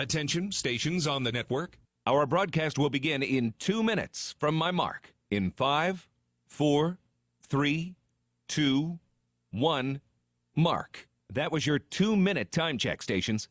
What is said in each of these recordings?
Attention, stations on the network. Our broadcast will begin in 2 minutes from my mark. In 5, 4, 3, 2, 1, mark. That was your 2-minute time check, stations.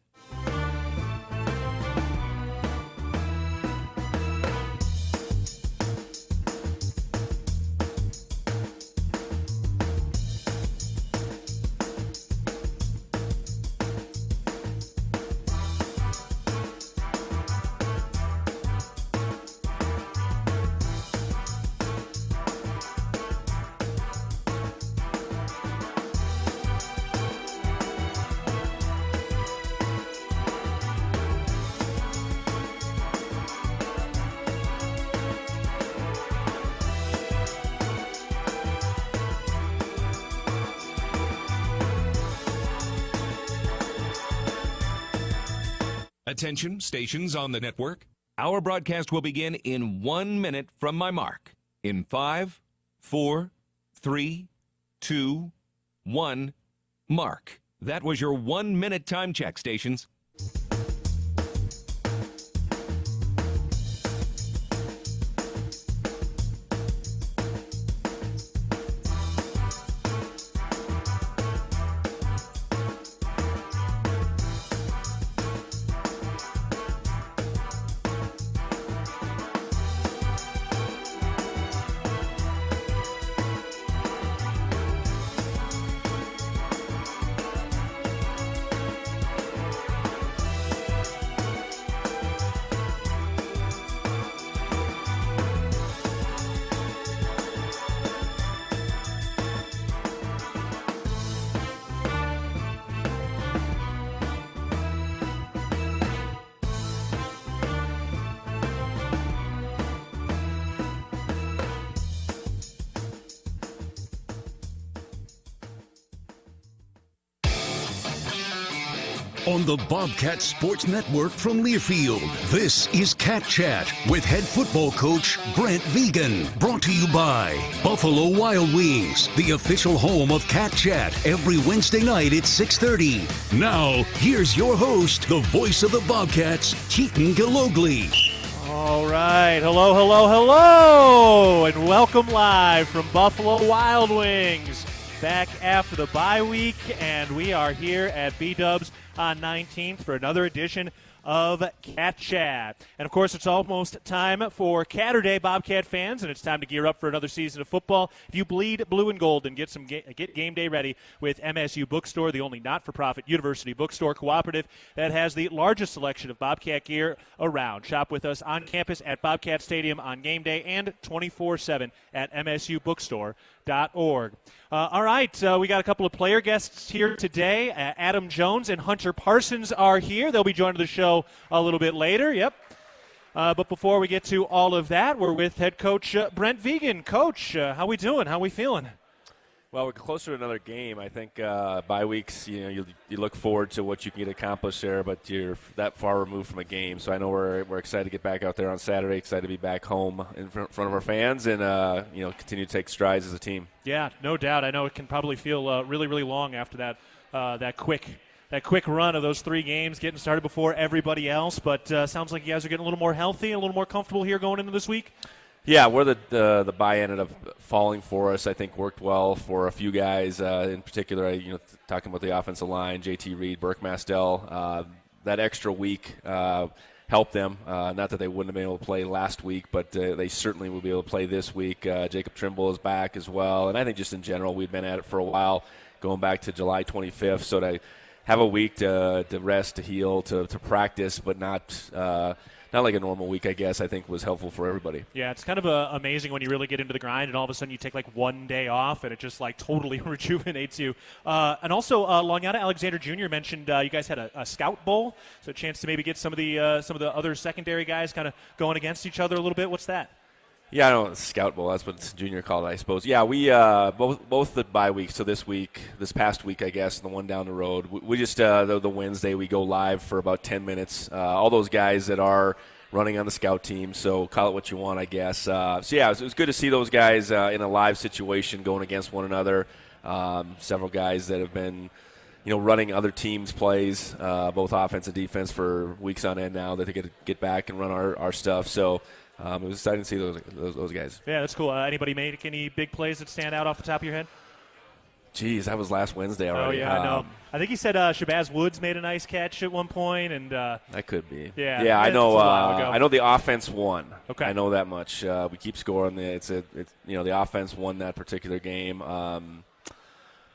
Attention, stations on the network. Our broadcast will begin in 1 minute from my mark. In 5, 4, 3, 2, 1, mark. That was your 1-minute time check, stations. On the Bobcat Sports Network from Learfield, this is Cat Chat with head football coach Brent Vigen. Brought to you by Buffalo Wild Wings, the official home of Cat Chat, every Wednesday night at 6:30. Now, here's your host, the voice of the Bobcats, Keaton Gillogly. All right. Hello, and welcome live from Buffalo Wild Wings. Back after the bye week, and we are here at B-Dubs on 19th for another edition of Cat Chat. And, of course, it's almost time for Catterday, Bobcat fans, and it's time to gear up for another season of football. If you bleed blue and gold, then get game day ready with MSU Bookstore, the only not-for-profit university bookstore cooperative that has the largest selection of Bobcat gear around. Shop with us on campus at Bobcat Stadium on game day and 24/7 at msubookstore.org. All right, we got a couple of player guests here today. Adam Jones and Hunter Parsons are here. They'll be joining the show a little bit later. Yep. But before we get to all of that, we're with head coach Brent Vigen. Coach, how we doing? How we feeling? Well, we're closer to another game. I think bye weeks, you look forward to what you can get accomplished there, but you're that far removed from a game. So I know we're excited to get back out there on Saturday, excited to be back home in front of our fans and, continue to take strides as a team. Yeah, no doubt. I know it can probably feel really, really long after that quick run of those 3 games, getting started before everybody else. But sounds like you guys are getting a little more healthy, a little more comfortable here going into this week. Yeah, where the bye ended up falling for us, I think worked well for a few guys. In particular, talking about the offensive line, J.T. Reed, Burke Mastel, that extra week helped them. Not that they wouldn't have been able to play last week, but they certainly will be able to play this week. Jacob Trimble is back as well. And I think just in general, we've been at it for a while, going back to July 25th. So to have a week to rest, to heal, to practice, but not like a normal week, I guess, I think was helpful for everybody. Yeah, it's kind of amazing when you really get into the grind and all of a sudden you take like 1 day off and it just like totally rejuvenates you. And also, Longata Alexander Jr. mentioned you guys had a scout bowl, so a chance to maybe get some of the other secondary guys kind of going against each other a little bit. What's that? Yeah, I know, Scout Bowl, that's what Junior called it, I suppose. Yeah, we both the bye weeks, so this past week, I guess, and the one down the road, we just, the Wednesday, we go live for about 10 minutes. All those guys that are running on the scout team, so call it what you want, I guess. So, yeah, it was good to see those guys in a live situation going against one another. Several guys that have been running other teams' plays, both offense and defense, for weeks on end now that they get to get back and run our stuff. So it was exciting to see those guys. Yeah, that's cool. Anybody make any big plays that stand out off the top of your head? Geez, that was last Wednesday already. Oh, yeah, I know. I think he said Shabazz Woods made a nice catch at one point. And that could be. Yeah, I know. I know the offense won. Okay. I know that much. We keep scoring. The offense won that particular game.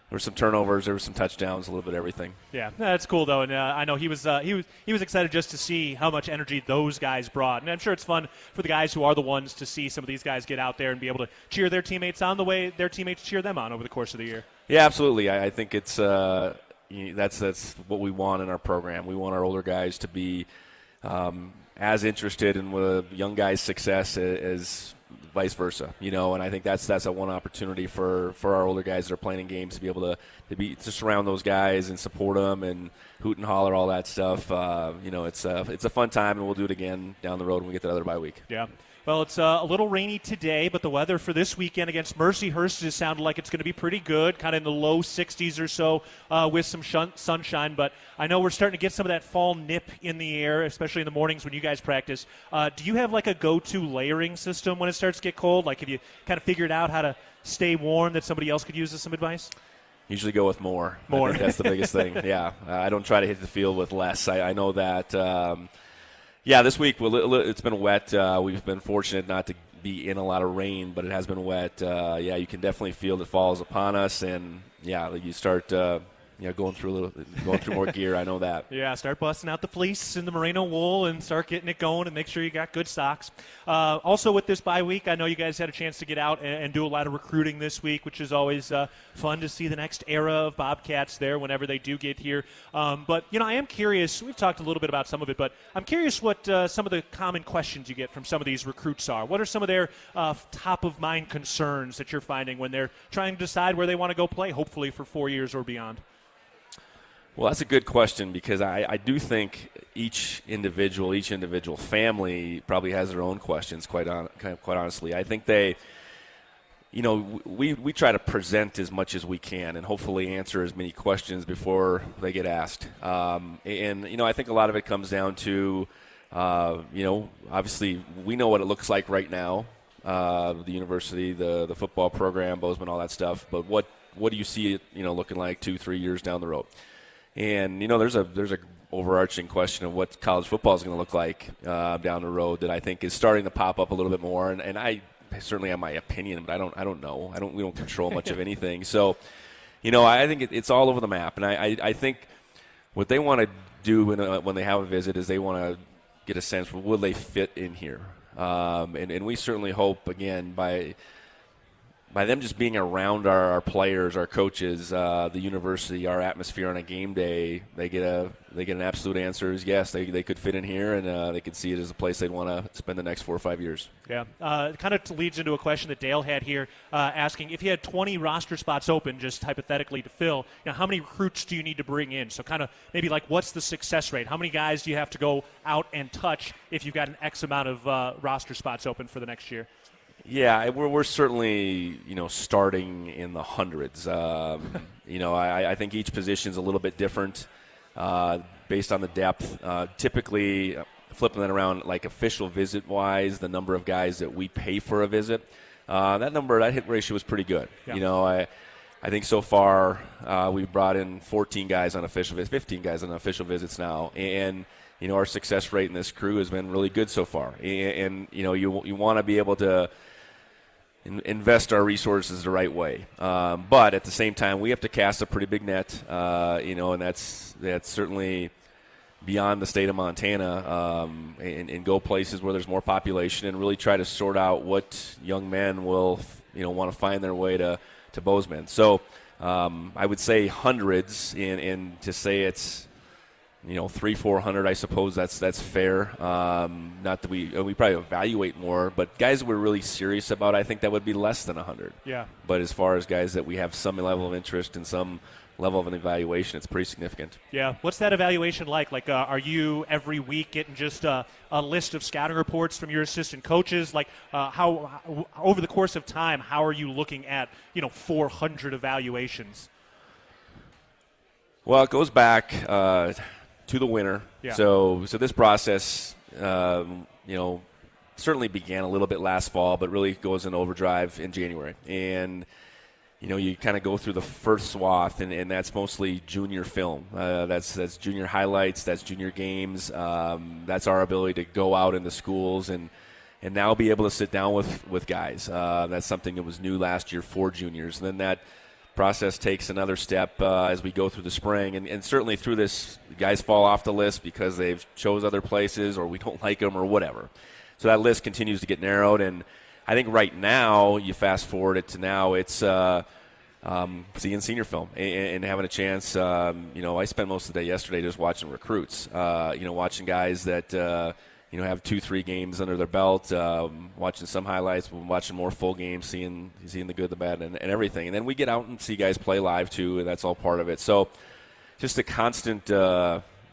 There were some turnovers. There were some touchdowns. A little bit of everything. Yeah, that's cool though, and I know he was excited just to see how much energy those guys brought, and I'm sure it's fun for the guys who are the ones to see some of these guys get out there and be able to cheer their teammates on the way their teammates cheer them on over the course of the year. Yeah, absolutely. I think it's that's what we want in our program. We want our older guys to be as interested in the young guys' success as vice versa, and I think that's a one opportunity for our older guys that are playing in games to be able to surround those guys and support them and hoot and holler, all that stuff. It's a fun time, and we'll do it again down the road when we get that other bye week. Yeah. Well, it's a little rainy today, but the weather for this weekend against Mercy Hurst has sounded like it's going to be pretty good, kind of in the low 60s or so with some sunshine. But I know we're starting to get some of that fall nip in the air, especially in the mornings when you guys practice. Do you have like a go-to layering system when it starts to get cold? Like have you kind of figured out how to stay warm that somebody else could use as some advice? Usually go with more. More. I think that's the biggest thing. Yeah. I don't try to hit the field with less. I know that this week it's been wet. We've been fortunate not to be in a lot of rain, but it has been wet. You can definitely feel it falls upon us, and you start going through more gear. I know that. Yeah, start busting out the fleece and the merino wool and start getting it going and make sure you got good socks. Also with this bye week, I know you guys had a chance to get out and do a lot of recruiting this week, which is always fun to see the next era of Bobcats there whenever they do get here. But I am curious. We've talked a little bit about some of it, but I'm curious what some of the common questions you get from some of these recruits are. What are some of their top-of-mind concerns that you're finding when they're trying to decide where they want to go play, hopefully for 4 years or beyond? Well, that's a good question because I do think each individual family probably has their own questions. Quite honestly, I think they, we try to present as much as we can and hopefully answer as many questions before they get asked. And I think a lot of it comes down to, obviously we know what it looks like right now, the university, the football program, Bozeman, all that stuff. But what do you see it, looking like 2-3 years down the road? And there's a overarching question of what college football is going to look like down the road that I think is starting to pop up a little bit more. And I certainly have my opinion, but I don't know. We don't control much of anything. So, I think it's all over the map. And I think what they want to do when they have a visit is they want to get a sense for will they fit in here. And we certainly hope again by them just being around our players, our coaches, the university, our atmosphere on a game day, they get an absolute answer is yes, they could fit in here, and they could see it as a place they'd want to spend the next 4 or 5 years. Yeah, it kind of leads into a question that Dale had here, asking if you had 20 roster spots open, just hypothetically to fill, how many recruits do you need to bring in? So kind of maybe like what's the success rate? How many guys do you have to go out and touch if you've got an X amount of roster spots open for the next year? Yeah, we're certainly, starting in the hundreds. I think each position is a little bit different based on the depth. Typically, flipping that around, like official visit-wise, the number of guys that we pay for a visit, that hit ratio is pretty good. Yeah. I think so far we've brought in 14 guys on official visits, 15 guys on official visits now, and our success rate in this crew has been really good so far. And you want to be able to invest our resources the right way. But at the same time, we have to cast a pretty big net, and that's certainly beyond the state of Montana, and go places where there's more population and really try to sort out what young men will, want to find their way to Bozeman. So I would say hundreds, and to say it's 300-400, I suppose that's fair. Not that we probably evaluate more, but guys we're really serious about, I think that would be less than 100. Yeah. But as far as guys that we have some level of interest and some level of an evaluation, it's pretty significant. Yeah. What's that evaluation like? Like, are you every week getting just a list of scouting reports from your assistant coaches? Like, how over the course of time, how are you looking at 400 evaluations? Well, it goes back to the winter. Yeah. So this process, certainly began a little bit last fall, but really goes in overdrive in January. And you kind of go through the first swath, and that's mostly junior film. That's junior highlights, that's junior games. That's our ability to go out in the schools and now be able to sit down with guys. That's something that was new last year for juniors. And then that process takes another step as we go through the spring. And certainly through this, guys fall off the list because they've chose other places or we don't like them or whatever. So that list continues to get narrowed. And I think right now, you fast forward it to now, it's seeing senior film and having a chance. I spent most of the day yesterday just watching recruits, watching guys that, have 2-3 games under their belt, watching some highlights, watching more full games, seeing the good, the bad, and everything. And then we get out and see guys play live, too, and that's all part of it. So just a constant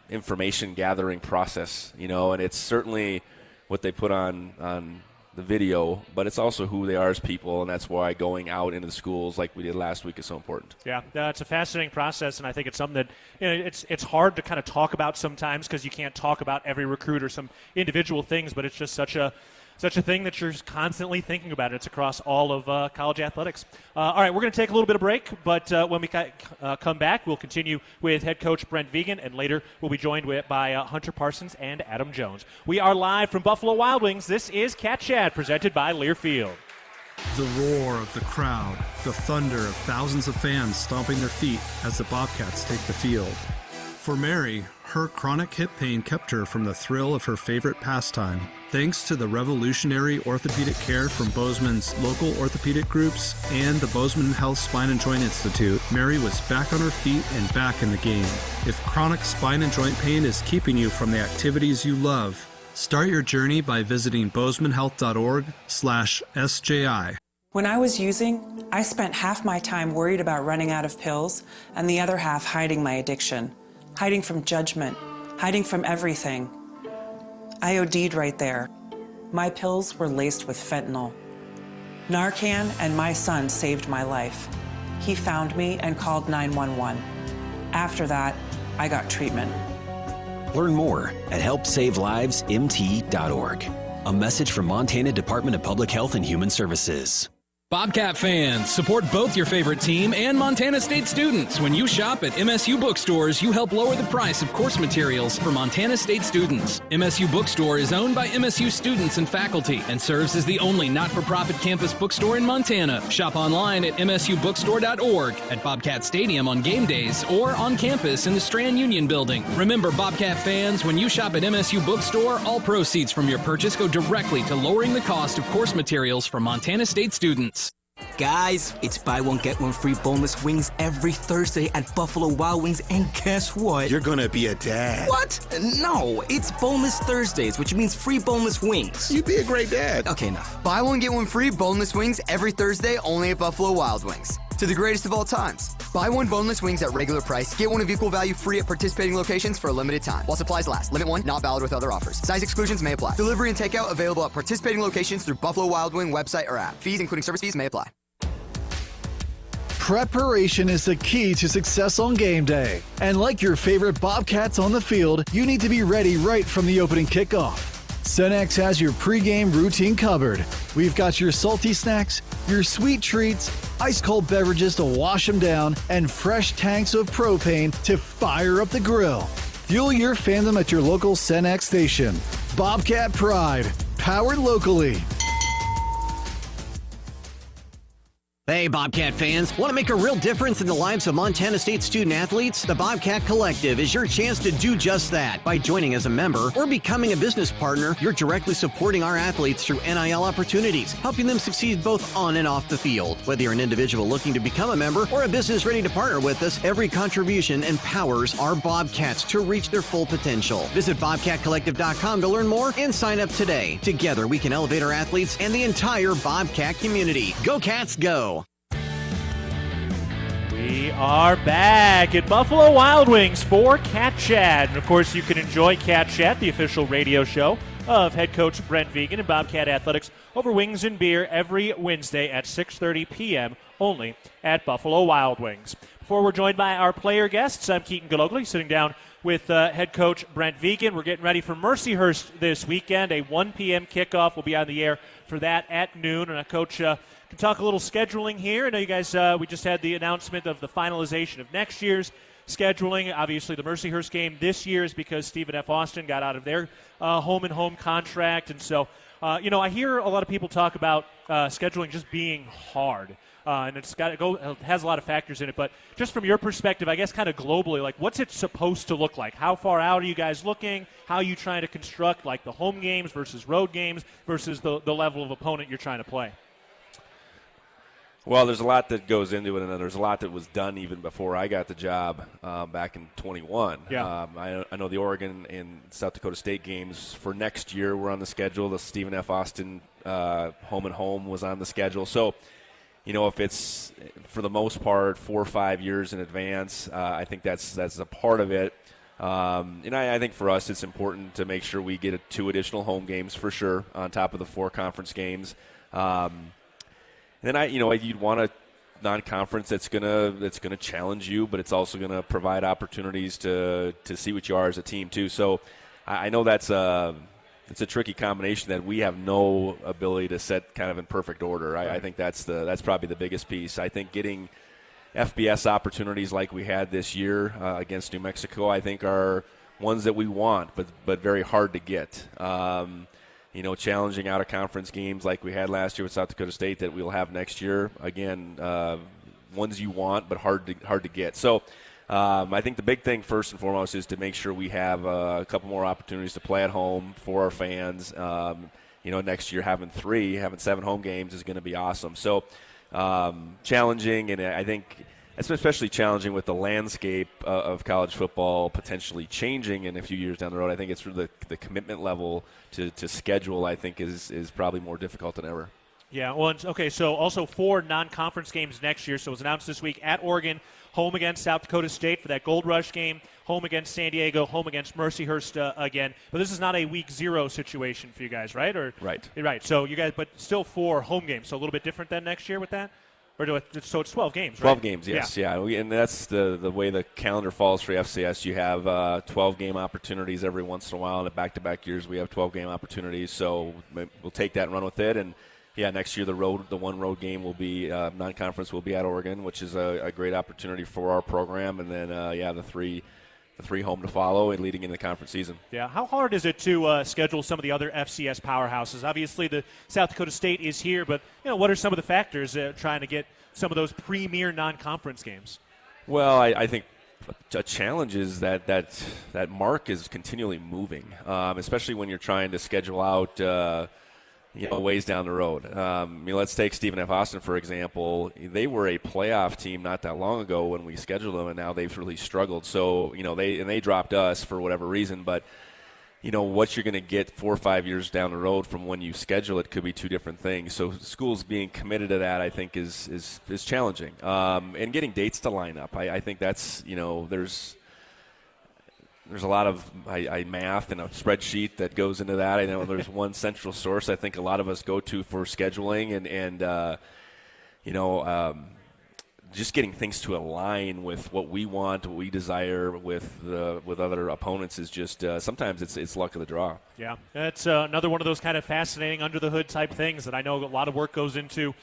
information gathering process, and it's certainly what they put on the video, but it's also who they are as people, and that's why going out into the schools like we did last week is so important. Yeah, it's a fascinating process, and I think it's something that it's hard to kind of talk about sometimes because you can't talk about every recruit or some individual things, but it's just such a thing that you're constantly thinking about. It's across all of college athletics. All right, we're going to take a little bit of break, but when we come back, we'll continue with head coach Brent Vigen, and later we'll be joined by Hunter Parsons and Adam Jones. We are live from Buffalo Wild Wings. This is Cat Chat, presented by Learfield. The roar of the crowd, the thunder of thousands of fans stomping their feet as the Bobcats take the field. For Mary, her chronic hip pain kept her from the thrill of her favorite pastime. Thanks to the revolutionary orthopedic care from Bozeman's local orthopedic groups and the Bozeman Health Spine and Joint Institute, Mary was back on her feet and back in the game. If chronic spine and joint pain is keeping you from the activities you love, start your journey by visiting bozemanhealth.org/SJI. When I was using, I spent half my time worried about running out of pills and the other half hiding my addiction. Hiding from judgment, hiding from everything. I OD'd right there. My pills were laced with fentanyl. Narcan and my son saved my life. He found me and called 911. After that, I got treatment. Learn more at helpsavelivemt.org. A message from Montana Department of Public Health and Human Services. Bobcat fans, support both your favorite team and Montana State students. When you shop at MSU bookstores, you help lower the price of course materials for Montana State students. MSU Bookstore is owned by MSU students and faculty and serves as the only not-for-profit campus bookstore in Montana. Shop online at msubookstore.org, at Bobcat Stadium on game days, or on campus in the Strand Union Building. Remember, Bobcat fans, when you shop at MSU Bookstore, all proceeds from your purchase go directly to lowering the cost of course materials for Montana State students. Guys, it's buy one, get one free boneless wings every Thursday at Buffalo Wild Wings, and guess what? You're gonna be a dad. What? No, it's Boneless Thursdays, which means free boneless wings. You'd be a great dad. Okay, enough. Buy one, get one free boneless wings every Thursday only at Buffalo Wild Wings. To the greatest of all times. Buy one boneless wings at regular price. Get one of equal value free at participating locations for a limited time. While supplies last. Limit one, not valid with other offers. Size exclusions may apply. Delivery and takeout available at participating locations through Buffalo Wild Wing website or app. Fees, including service fees, may apply. Preparation is the key to success on game day. And like your favorite Bobcats on the field, you need to be ready right from the opening kickoff. Cenex has your pregame routine covered. We've got your salty snacks, your sweet treats, ice-cold beverages to wash them down, and fresh tanks of propane to fire up the grill. Fuel your fandom at your local Cenex station. Bobcat Pride, powered locally. Hey, Bobcat fans. Want to make a real difference in the lives of Montana State student-athletes? The Bobcat Collective is your chance to do just that. By joining as a member or becoming a business partner, you're directly supporting our athletes through NIL opportunities, helping them succeed both on and off the field. Whether you're an individual looking to become a member or a business ready to partner with us, every contribution empowers our Bobcats to reach their full potential. Visit BobcatCollective.com to learn more and sign up today. Together, we can elevate our athletes and the entire Bobcat community. Go Cats, go! We are back at Buffalo Wild Wings for Cat Chat. And, of course, you can enjoy Cat Chat, the official radio show of head coach Brent Vigen and Bobcat Athletics, over wings and beer every Wednesday at 6:30 p.m. only at Buffalo Wild Wings. Before we're joined by our player guests, I'm Keaton Gillogly, sitting down with head coach Brent Vigen. We're getting ready for Hurst this weekend. A 1 p.m. kickoff. We'll be on the air for that at noon. And Coach, can talk a little scheduling here. I know you guys, we just had the announcement of the finalization of next year's scheduling. Obviously, the Hurst game this year is because Stephen F. Austin got out of their home-and-home contract. And so, I hear a lot of people talk about scheduling just being hard. And it's got to go. It has a lot of factors in it, but just from your perspective, I guess, kind of globally, like, what's it supposed to look like? How far out are you guys looking? How are you trying to construct, like, the home games versus road games versus the level of opponent you're trying to play? Well, there's a lot that goes into it, and there's a lot that was done even before I got the job back in 21. Yeah. I know the Oregon and South Dakota State games for next year were on the schedule. The Stephen F. Austin home and home was on the schedule. So, if it's, for the most part, 4 or 5 years in advance, I think that's a part of it. And I think for us it's important to make sure we get 2 additional home games for sure on top of the 4 conference games. And then you'd want a non-conference that's gonna challenge you, but it's also gonna provide opportunities to see what you are as a team too. So I know it's a tricky combination that we have no ability to set kind of in perfect order. Right. I think that's probably the biggest piece. I think getting FBS opportunities like we had this year against New Mexico, I think, are ones that we want, but very hard to get. Challenging out-of-conference games like we had last year with South Dakota State that we'll have next year. Again, ones you want, but hard to get. So I think the big thing first and foremost is to make sure we have a couple more opportunities to play at home for our fans. Next year having 7 home games is going to be awesome. So challenging, and I think it's especially challenging with the landscape of college football potentially changing in a few years down the road. I think it's really the commitment level to schedule, I think, is probably more difficult than ever. Yeah, well, okay, so also 4 non-conference games next year. So it was announced this week at Oregon, home against South Dakota State for that Gold Rush game, home against San Diego, home against Hurst again. But this is not a week 0 situation for you guys, right? Right. Right. So you guys, but still 4 home games. So a little bit different than next year with that? So it's 12 games, right? 12 games, yes, yeah. And that's the way the calendar falls for FCS. You have 12-game opportunities every once in a while. In the back-to-back years, we have 12-game opportunities. So we'll take that and run with it. And, yeah, next year the one road game will be non-conference will be at Oregon, which is a great opportunity for our program. And then, the three home to follow and leading into the conference season. Yeah, how hard is it to schedule some of the other FCS powerhouses? Obviously, the South Dakota State is here, but what are some of the factors trying to get some of those premier non-conference games? Well, I think a challenge is that mark is continually moving, especially when you're trying to schedule out ways down the road. Let's take Stephen F. Austin, for example. They were a playoff team not that long ago when we scheduled them, and now they've really struggled. So, they dropped us for whatever reason. But, what you're going to get 4 or 5 years down the road from when you schedule it could be 2 different things. So schools being committed to that, I think, is challenging. And getting dates to line up. I think that's, there's a lot of math and a spreadsheet that goes into that. I know there's one central source I think a lot of us go to for scheduling and just getting things to align with what we want, what we desire with other opponents is just sometimes it's luck of the draw. Yeah, that's another one of those kind of fascinating under-the-hood type things that I know a lot of work goes into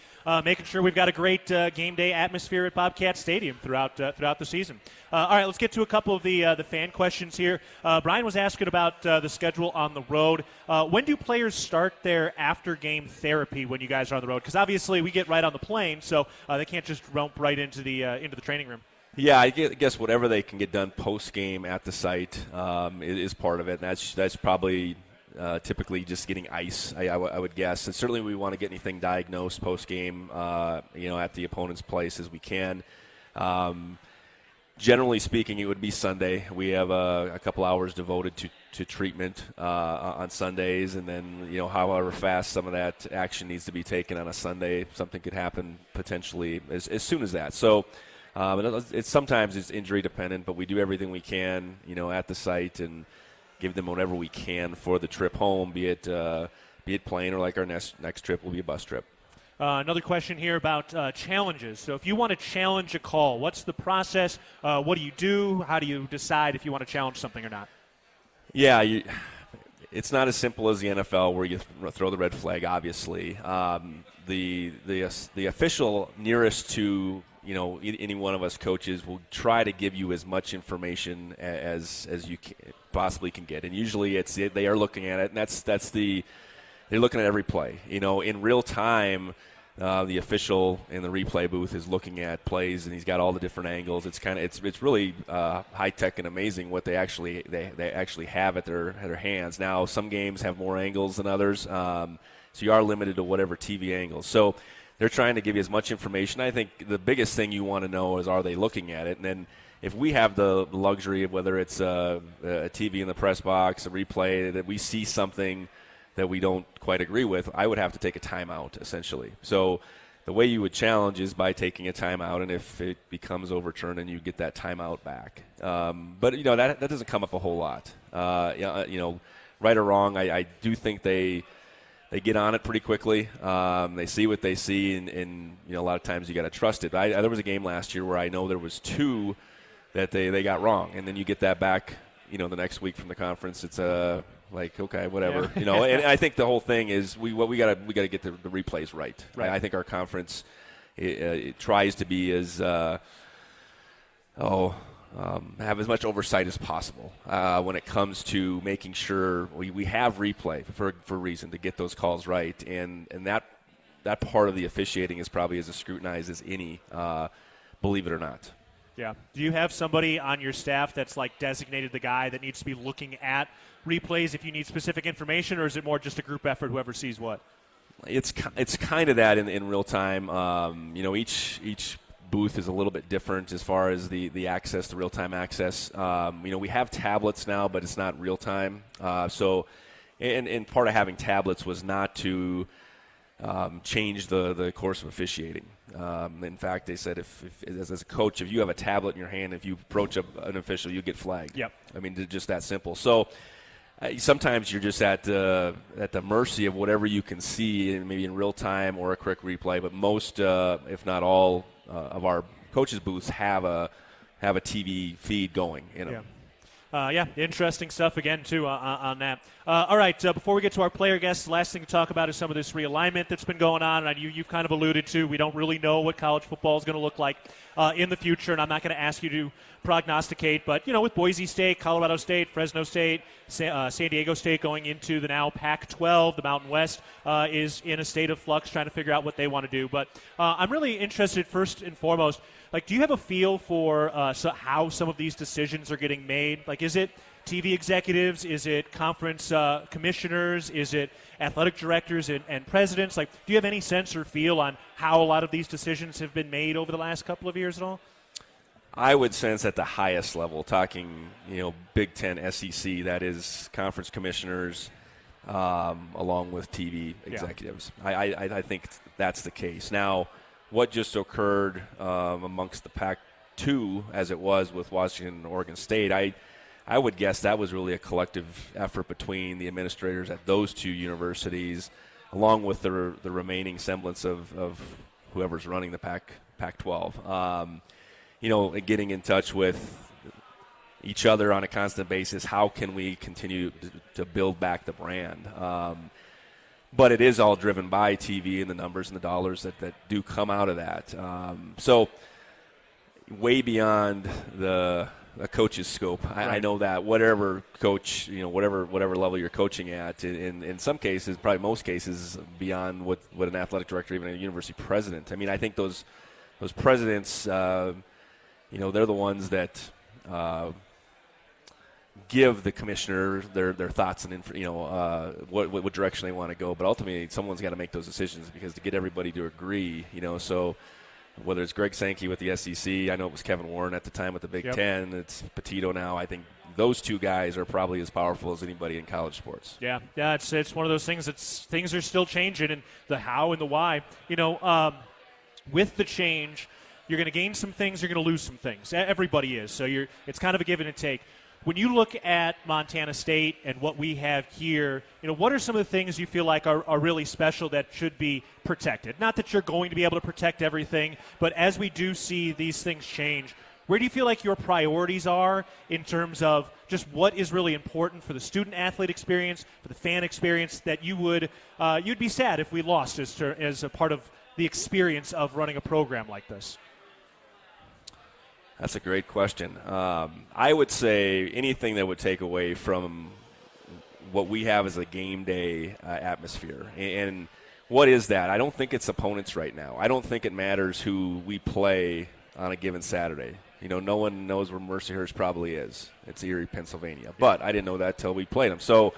making sure we've got a great game day atmosphere at Bobcat Stadium throughout the season. All right, let's get to a couple of the fan questions here. Brian was asking about the schedule on the road. When do players start their after-game therapy when you guys are on the road? Because obviously we get right on the plane, so they can't just romp right into the training room. Yeah, I guess whatever they can get done post-game at the site is part of it. And that's probably typically just getting ice, I would guess. And certainly we want to get anything diagnosed post-game, at the opponent's place as we can. Generally speaking, it would be Sunday. We have a couple hours devoted to treatment on Sundays, and then however fast some of that action needs to be taken on a Sunday, something could happen potentially as soon as that. So sometimes it's injury dependent, but we do everything we can, at the site and give them whatever we can for the trip home, be it plane or like our next trip will be a bus trip. Another question here about challenges. So if you want to challenge a call, what's the process? What do you do? How do you decide if you want to challenge something or not? Yeah, it's not as simple as the NFL where you throw the red flag, obviously. The official nearest to any one of us coaches will try to give you as much information as you possibly can get. And usually they are looking at it, and they're looking at every play. In real time, the official in the replay booth is looking at plays, and he's got all the different angles. It's really high tech and amazing what they actually have at their hands. Now, some games have more angles than others, so you are limited to whatever TV angles. So they're trying to give you as much information. I think the biggest thing you want to know is, are they looking at it? And then if we have the luxury of whether it's a TV in the press box, a replay, that we see something that we don't quite agree with, I would have to take a timeout, essentially. So the way you would challenge is by taking a timeout, and if it becomes overturned, then you get that timeout back. But that doesn't come up a whole lot. Right or wrong, I do think they get on it pretty quickly. They see what they see, and a lot of times you got to trust it. There was a game last year where I know there was 2 that they got wrong, and then you get that back, the next week from the conference. It's okay, whatever, yeah. And I think the whole thing is we got to get the replays right. I think our conference it tries to be as have as much oversight as possible when it comes to making sure we have replay for a reason to get those calls right, and that part of the officiating is probably as scrutinized as any, believe it or not. Yeah. Do you have somebody on your staff that's designated the guy that needs to be looking at replays if you need specific information, or is it more just a group effort, whoever sees what? It's kind of that in real time. Each booth is a little bit different as far as the access, the real-time access. We have tablets now, but it's not real-time. And part of having tablets was not to change the course of officiating. In fact, they said if as a coach, if you have a tablet in your hand, if you approach an official, you get flagged. Yep. I mean, just that simple. So sometimes you're just at the mercy of whatever you can see, maybe in real time or a quick replay. But most, if not all, of our coaches' booths have a TV feed going. Yeah, interesting stuff again, too, on that. All right, before we get to our player guests, the last thing to talk about is some of this realignment that's been going on. And you've kind of alluded to, we don't really know what college football is going to look like in the future, and I'm not going to ask you to prognosticate. But, with Boise State, Colorado State, Fresno State, San Diego State going into the now Pac-12, the Mountain West is in a state of flux trying to figure out what they want to do. But I'm really interested, first and foremost, do you have a feel for how some of these decisions are getting made? Is it TV executives? Is it conference commissioners? Is it athletic directors and presidents? Do you have any sense or feel on how a lot of these decisions have been made over the last couple of years at all? I would sense at the highest level, talking, Big Ten, SEC, that is conference commissioners, along with TV executives. Yeah. I think that's the case. Now, what just occurred amongst the Pac-2, as it was with Washington and Oregon State, I would guess that was really a collective effort between the administrators at those two universities, along with the remaining semblance of whoever's running the Pac-12. Getting in touch with each other on a constant basis. How can we continue to build back the brand? But it is all driven by TV and the numbers and the dollars that do come out of that. So way beyond a coach's scope. I know that whatever coach, whatever level you're coaching at, in some cases, probably most cases, beyond what an athletic director, even a university president. I mean, I think those presidents, they're the ones that give the commissioner their thoughts and what direction they want to go. But ultimately, someone's got to make those decisions, because to get everybody to agree, so whether it's Greg Sankey with the SEC, I know it was Kevin Warren at the time with the Big Ten, it's Petito now. I think those two guys are probably as powerful as anybody in college sports. Yeah, it's one of those things things are still changing, and the how and the why. With the change, you're going to gain some things, you're going to lose some things. Everybody is. So it's kind of a give and a take. when you look at Montana State and what we have here, what are some of the things you feel like are really special that should be protected? Not that you're going to be able to protect everything, but as we do see these things change, where do you feel like your priorities are in terms of just what is really important for the student-athlete experience, for the fan experience, that you'd be sad if we lost as a part of the experience of running a program like this? That's a great question. I would say anything that would take away from what we have as a game day atmosphere. And what is that? I don't think it's opponents right now. I don't think it matters who we play on a given Saturday. No one knows where Mercyhurst probably is. It's Erie, Pennsylvania. But I didn't know that till we played them. So,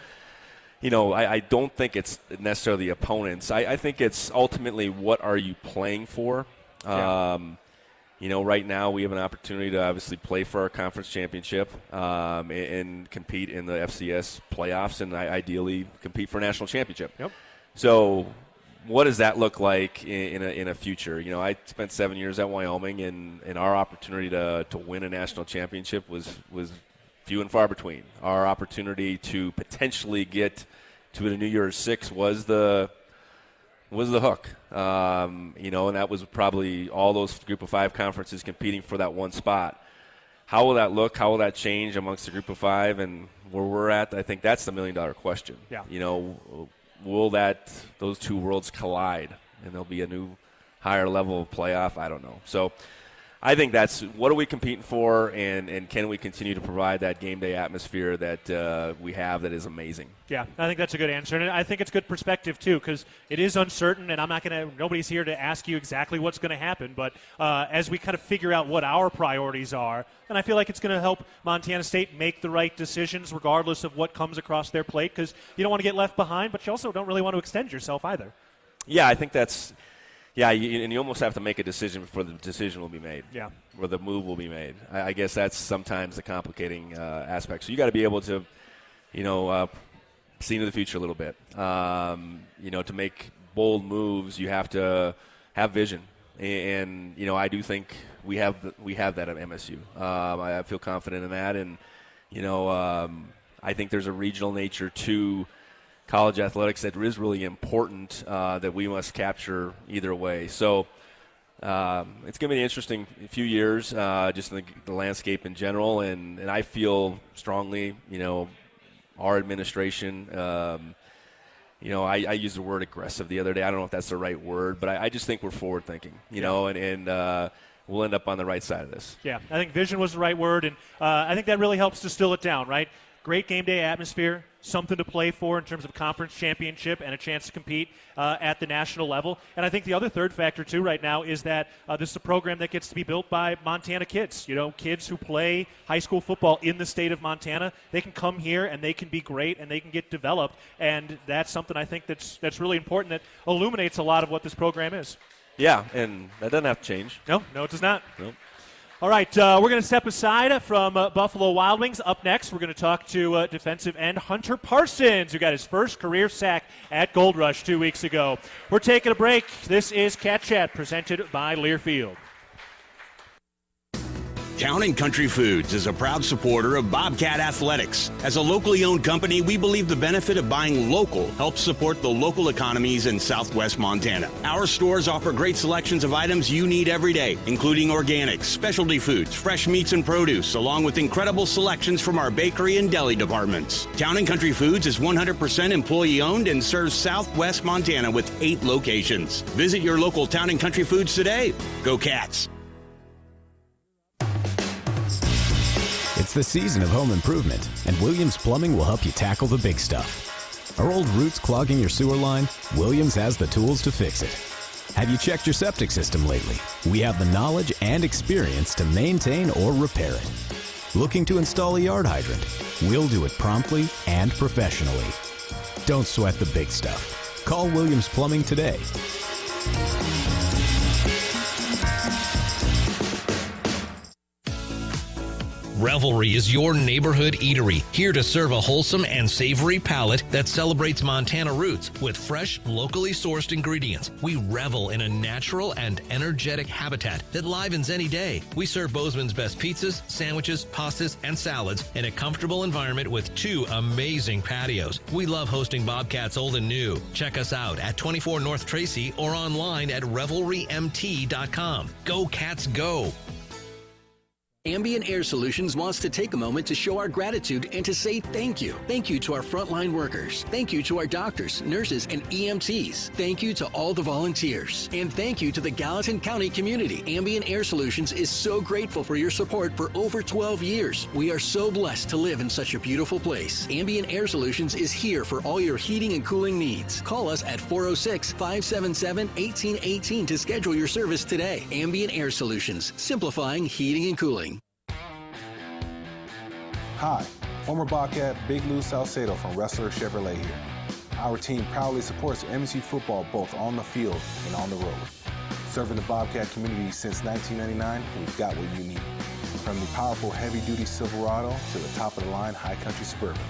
I don't think it's necessarily the opponents. I think it's ultimately what are you playing for. Yeah. Right now we have an opportunity to obviously play for our conference championship and compete in the FCS playoffs and ideally compete for a national championship. Yep. So what does that look like in a future? I spent 7 years at Wyoming, and our opportunity to win a national championship was few and far between. Our opportunity to potentially get to the New Year's Six was the hook, and that was probably all those Group of 5 conferences competing for that one spot. How will that look? How will that change amongst the Group of 5 and where we're at? I think that's the million-dollar question. Yeah. Will those two worlds collide and there'll be a new higher level of playoff? I don't know. So I think that's what are we competing for, and can we continue to provide that game day atmosphere that we have that is amazing? Yeah, I think that's a good answer, and I think it's good perspective too, because it is uncertain, and nobody's here to ask you exactly what's going to happen, but as we kind of figure out what our priorities are, and I feel like it's going to help Montana State make the right decisions regardless of what comes across their plate, because you don't want to get left behind, but you also don't really want to extend yourself either. Yeah, I think that's. Yeah, and you almost have to make a decision before the decision will be made. Yeah. Or the move will be made. I guess that's sometimes the complicating aspect. So you got to be able to, see into the future a little bit. To make bold moves, you have to have vision. And I do think we have that at MSU. I feel confident in that. And, I think there's a regional nature to college athletics that is really important that we must capture either way. So it's going to be an interesting few years, just in the landscape in general. And I feel strongly, our administration, I used the word aggressive the other day. I don't know if that's the right word, but I just think we're forward thinking, and we'll end up on the right side of this. Yeah, I think vision was the right word, and I think that really helps distill it down, right? Great game day atmosphere, something to play for in terms of conference championship and a chance to compete at the national level. And I think the other third factor, too, right now is that this is a program that gets to be built by Montana kids. Kids who play high school football in the state of Montana, they can come here and they can be great and they can get developed. And that's something I think that's really important that illuminates a lot of what this program is. Yeah, and that doesn't have to change. No, it does not. Nope. All right, we're going to step aside from Buffalo Wild Wings. Up next, we're going to talk to defensive end Hunter Parsons, who got his first career sack at Gold Rush 2 weeks ago. We're taking a break. This is Cat Chat, presented by Learfield. Town & Country Foods is a proud supporter of Bobcat Athletics. As a locally owned company, we believe the benefit of buying local helps support the local economies in southwest Montana. Our stores offer great selections of items you need every day, including organics, specialty foods, fresh meats and produce, along with incredible selections from our bakery and deli departments. Town & Country Foods is 100% employee-owned and serves southwest Montana with 8 locations. Visit your local Town & Country Foods today. Go Cats! It's the season of home improvement, and Williams Plumbing will help you tackle the big stuff. Are old roots clogging your sewer line? Williams has the tools to fix it. Have you checked your septic system lately? We have the knowledge and experience to maintain or repair it. Looking to install a yard hydrant? We'll do it promptly and professionally. Don't sweat the big stuff. Call Williams Plumbing today. Revelry is your neighborhood eatery, here to serve a wholesome and savory palate that celebrates Montana roots with fresh, locally sourced ingredients. We revel in a natural and energetic habitat that livens any day. We serve Bozeman's best pizzas, sandwiches, pastas, and salads in a comfortable environment with 2 amazing patios. We love hosting Bobcats old and new. Check us out at 24 North Tracy or online at revelrymt.com. Go Cats, go! Ambient Air Solutions wants to take a moment to show our gratitude and to say thank you. Thank you to our frontline workers. Thank you to our doctors, nurses, and EMTs. Thank you to all the volunteers. And thank you to the Gallatin County community. Ambient Air Solutions is so grateful for your support for over 12 years. We are so blessed to live in such a beautiful place. Ambient Air Solutions is here for all your heating and cooling needs. Call us at 406-577-1818 to schedule your service today. Ambient Air Solutions, simplifying heating and cooling. Hi, former Bobcat Big Lou Salcedo from Wrestler Chevrolet here. Our team proudly supports MSU football both on the field and on the road. Serving the Bobcat community since 1999, we've got what you need. From the powerful heavy-duty Silverado to the top-of-the-line High Country Suburban.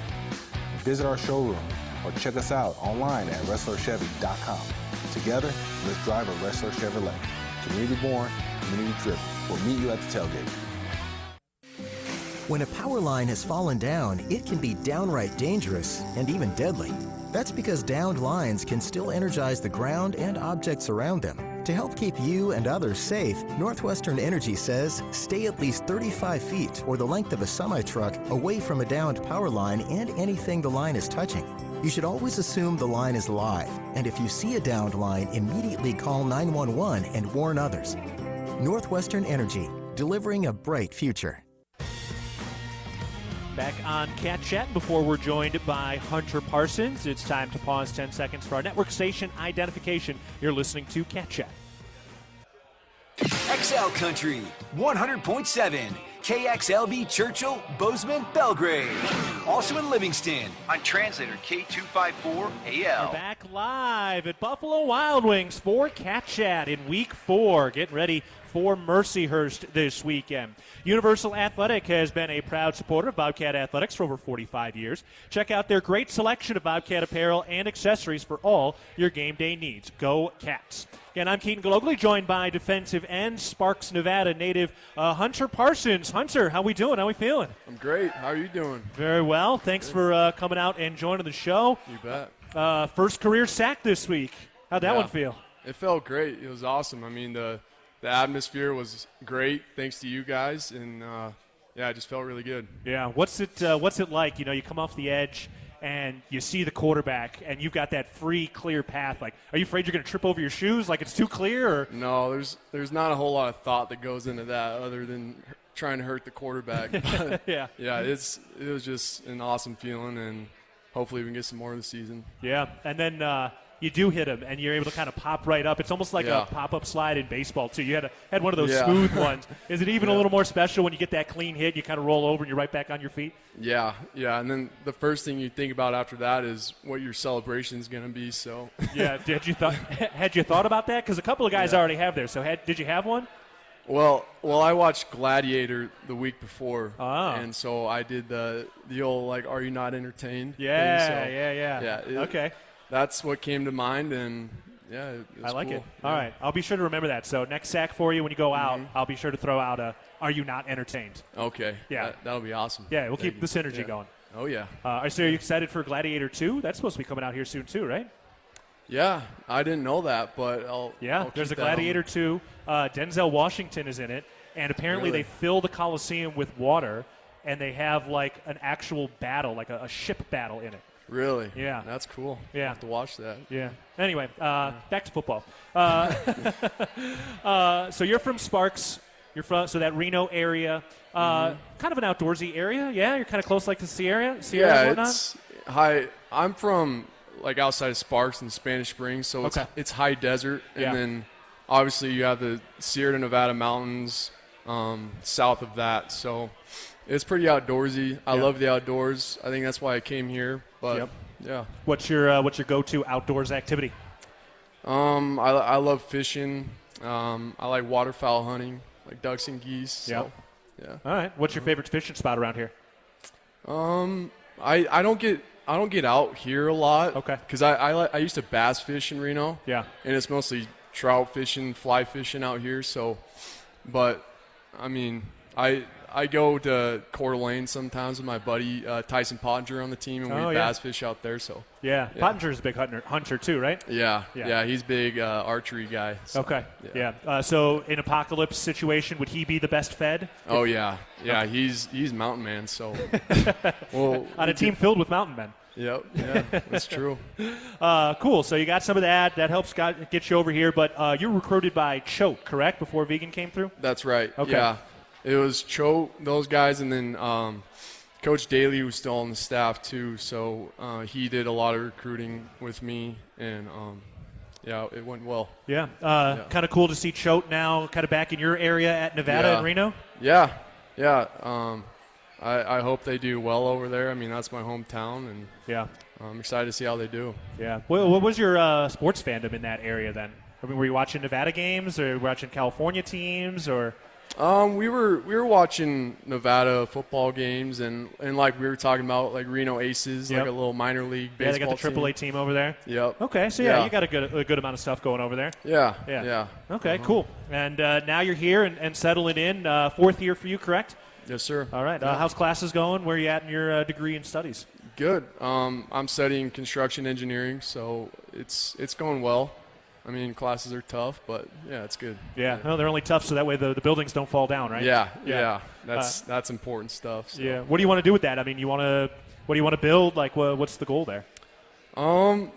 Visit our showroom or check us out online at WrestlerChevy.com. Together, let's drive a Wrestler Chevrolet. Community born, community driven. We'll meet you at the tailgate. When a power line has fallen down, it can be downright dangerous and even deadly. That's because downed lines can still energize the ground and objects around them. To help keep you and others safe, Northwestern Energy says stay at least 35 feet or the length of a semi-truck away from a downed power line and anything the line is touching. You should always assume the line is live, and if you see a downed line, immediately call 911 and warn others. Northwestern Energy, delivering a bright future. Back on Cat Chat before we're joined by Hunter Parsons. It's time to pause 10 seconds for our network station identification. You're listening to Cat Chat. XL Country, 100.7. KXLV Churchill, Bozeman, Belgrade. Also in Livingston on translator K254AL. We're back live at Buffalo Wild Wings for Cat Chat in Week 4. Getting ready for Mercyhurst this weekend. Universal Athletic has been a proud supporter of Bobcat Athletics for over 45 years. Check out their great selection of Bobcat apparel and accessories for all your game day needs. Go Cats. Again, I'm Keaton Gillogly, joined by defensive end, Sparks, Nevada native Hunter Parsons. Hunter, how we doing? How we feeling? I'm great. How are you doing? Very well. Thanks for coming out and joining the show. You bet. First career sack this week. How'd that one feel? It felt great. It was awesome. I mean, the atmosphere was great, thanks to you guys, and it just felt really good. Yeah, what's it like? You know, you come off the edge and you see the quarterback, and you've got that free, clear path. Like, are you afraid you're going to trip over your shoes? Like it's too clear? Or? No, there's not a whole lot of thought that goes into that other than trying to hurt the quarterback. But yeah, it was just an awesome feeling, and hopefully we can get some more of the season. Yeah, and then you do hit him, and you're able to kind of pop right up. It's almost like a pop-up slide in baseball, too. You had one of those smooth ones. Is it even a little more special when you get that clean hit, you kind of roll over, and you're right back on your feet? Yeah, and then the first thing you think about after that is what your celebration is going to be. So yeah, had you thought about that? Because a couple of guys already have theirs. So did you have one? Well, I watched Gladiator the week before, and so I did the old, like, are you not entertained? Yeah. Okay. That's what came to mind, and I like cool. it. All right, I'll be sure to remember that. So next sack for you when you go out, I'll be sure to throw out a "Are you not entertained?" Okay. Yeah, that'll be awesome. Yeah, we'll keep the synergy going. Oh yeah. So are you excited for Gladiator 2? That's supposed to be coming out here soon too, right? Yeah, I didn't know that, but I'll there's a Gladiator 2. Denzel Washington is in it, and apparently they fill the Coliseum with water, and they have like an actual battle, like a ship battle in it. Really? Yeah. That's cool. Yeah. I have to watch that. Yeah. Anyway, back to football. So you're from Sparks. You're from that Reno area. Kind of an outdoorsy area. Yeah, you're kind of close like to Sierra and whatnot? It's high. I'm from like outside of Sparks in Spanish Springs, so it's high desert. And then obviously you have the Sierra Nevada mountains south of that. So it's pretty outdoorsy. I love the outdoors. I think that's why I came here. But yeah. What's your go-to outdoors activity? I love fishing. I like waterfowl hunting, like ducks and geese. So, Yeah. All right. What's your favorite fishing spot around here? I don't get out here a lot. Okay. Because I used to bass fish in Reno. Yeah. And it's mostly trout fishing, fly fishing out here. So, but I mean, I go to Coeur d'Alene sometimes with my buddy Tyson Pottinger on the team, and we bass fish out there. So yeah. Pottinger's a big hunter too, right? Yeah, he's a big archery guy. So, okay, yeah. So in apocalypse situation, would he be the best fed? Oh yeah. He's mountain man. So on a team filled with mountain men. Yep, yeah, that's true. Cool. So you got some of that. That helps get you over here. But you were recruited by Choate, correct? Before Vigen came through. That's right. Okay. Yeah. It was Choate, those guys, and then Coach Daly was still on the staff too. So he did a lot of recruiting with me, and it went well. Yeah. Kind of cool to see Choate now kind of back in your area at Nevada and Reno. Yeah. I hope they do well over there. I mean, that's my hometown, and I'm excited to see how they do. Yeah. Well, what was your sports fandom in that area then? I mean, were you watching Nevada games, or watching California teams, or? We were watching Nevada football games, and like we were talking about, like Reno Aces, like a little minor league baseball team. Yeah, they got the AAA team over there. Yep. Okay, so you got a good amount of stuff going over there. Yeah. Okay, cool. And now you're here and settling in. Fourth year for you, correct? Yes, sir. All right. How's classes going? Where are you at in your degree and studies? Good. I'm studying construction engineering, so it's going well. I mean, classes are tough, but yeah, it's good. Yeah, no, they're only tough so that way the buildings don't fall down, right? Yeah. That's important stuff. So. Yeah. What do you want to do with that? I mean, what do you want to build? Like, what's the goal there? Kind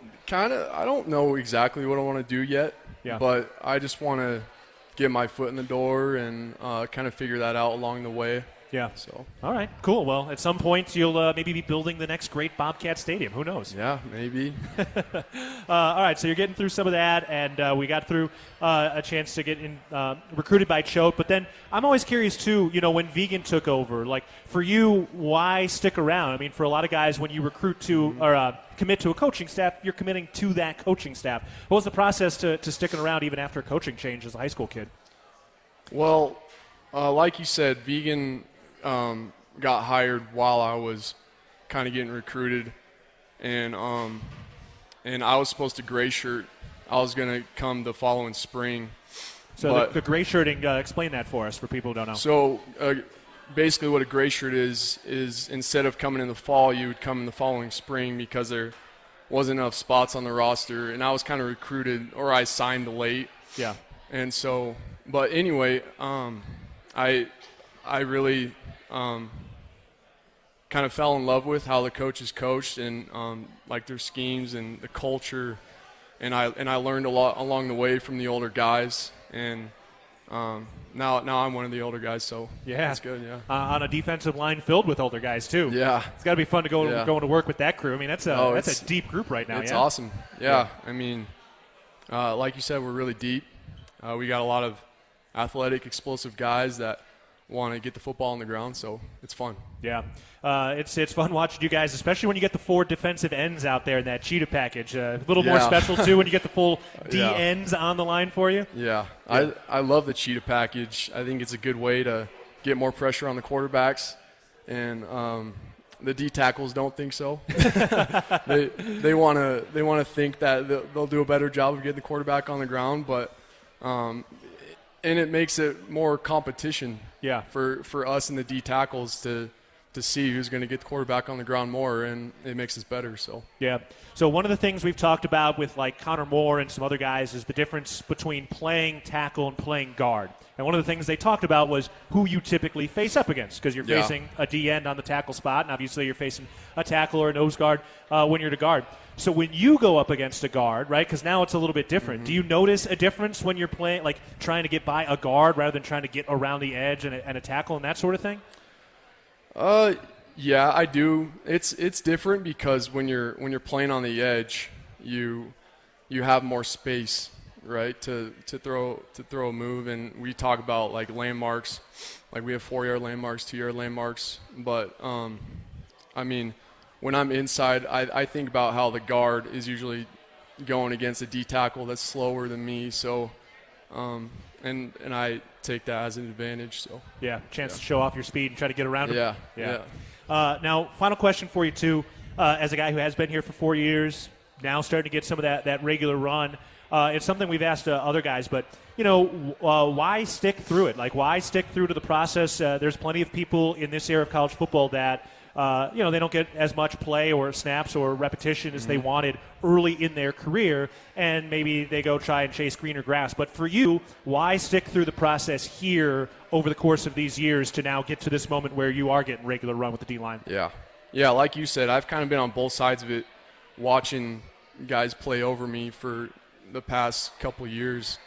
of. I don't know exactly what I want to do yet. Yeah. But I just want to get my foot in the door and kind of figure that out along the way. Yeah. So. All right. Cool. Well, at some point you'll maybe be building the next great Bobcat Stadium. Who knows? Yeah, maybe. All right. So you're getting through some of that, and we got through a chance to get in recruited by Choate. But then I'm always curious too. You know, when Vigen took over, like for you, why stick around? I mean, for a lot of guys, when you recruit to or commit to a coaching staff, you're committing to that coaching staff. What was the process to sticking around even after a coaching change as a high school kid? Well, like you said, Vigen got hired while I was kind of getting recruited, and I was supposed to gray shirt. I was going to come the following spring. So the gray shirting, explain that for us, for people who don't know. So basically what a gray shirt is instead of coming in the fall, you would come in the following spring because there wasn't enough spots on the roster, and I was kind of recruited, or I signed late. Yeah. And so, but anyway, I really kind of fell in love with how the coaches coached and like their schemes and the culture, and I learned a lot along the way from the older guys, and now I'm one of the older guys, so that's good. Yeah, on a defensive line filled with older guys too. Yeah, it's got to be fun to go to work with that crew. I mean, that's a deep group right now. It's awesome. Yeah, I mean, like you said, we're really deep. We got a lot of athletic, explosive guys that want to get the football on the ground, so it's fun. Yeah, it's fun watching you guys, especially when you get the 4 defensive ends out there in that cheetah package. A little more special too when you get the full D ends on the line for you. Yeah. I love the cheetah package. I think it's a good way to get more pressure on the quarterbacks, and the D tackles don't think so. they want to think that they'll do a better job of getting the quarterback on the ground, but and it makes it more competition. Yeah. For us and the D tackles to see who's going to get the quarterback on the ground more, and it makes us better. So yeah. So one of the things we've talked about with like Connor Moore and some other guys is the difference between playing tackle and playing guard. And one of the things they talked about was who you typically face up against, because you're facing a D end on the tackle spot, and obviously you're facing a tackle or a nose guard when you're the guard. So when you go up against a guard, right, because now it's a little bit different, do you notice a difference when you're playing, like trying to get by a guard rather than trying to get around the edge and a tackle and that sort of thing? Yeah, I do. It's different because when you're playing on the edge, you have more space, right, to throw a move, and we talk about like landmarks, like we have 4-yard landmarks, 2-yard landmarks, but I mean, when I'm inside, I think about how the guard is usually going against a D tackle that's slower than me. So, and I take that as an advantage. So yeah, chance to show off your speed and try to get around him. Yeah. Now, final question for you too. As a guy who has been here for 4 years, now starting to get some of that regular run. It's something we've asked other guys, but why stick through it? Like, why stick through to the process? There's plenty of people in this era of college football that they don't get as much play or snaps or repetition as they wanted early in their career, and maybe they go try and chase greener grass. But for you, why stick through the process here over the course of these years to now get to this moment where you are getting regular run with the D-line? Yeah, like you said, I've kind of been on both sides of it, watching guys play over me for the past couple years,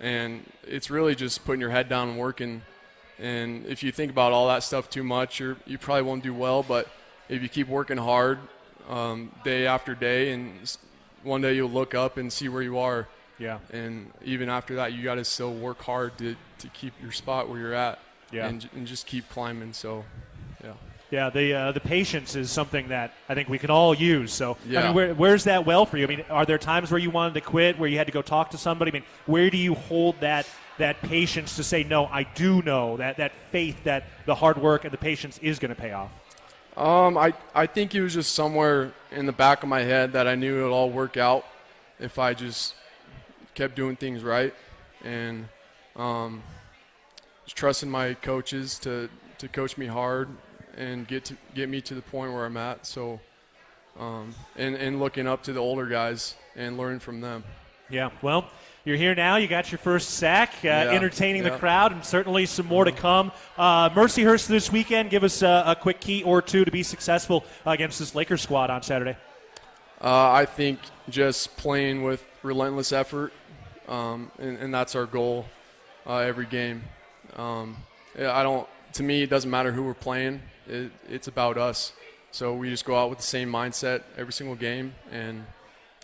and it's really just putting your head down and working. And if you think about all that stuff too much, you probably won't do well. But if you keep working hard day after day, and one day you'll look up and see where you are. Yeah. And even after that, you got to still work hard to keep your spot where you're at. Yeah. And just keep climbing. So, yeah. Yeah, the patience is something that I think we can all use. So, yeah. I mean, where's that well for you? I mean, are there times where you wanted to quit, where you had to go talk to somebody? I mean, where do you hold that patience to say, no, I do know, that faith that the hard work and the patience is going to pay off? I think it was just somewhere in the back of my head that I knew it would all work out if I just kept doing things right, and just trusting my coaches to coach me hard and get me to the point where I'm at. So, and looking up to the older guys and learning from them. Yeah, well, you're here now. You got your first sack, entertaining the crowd, and certainly some more to come. Mercy Hurst this weekend. Give us a quick key or two to be successful against this Lakers squad on Saturday. I think just playing with relentless effort, and that's our goal every game. To me, it doesn't matter who we're playing. It's about us. So we just go out with the same mindset every single game, and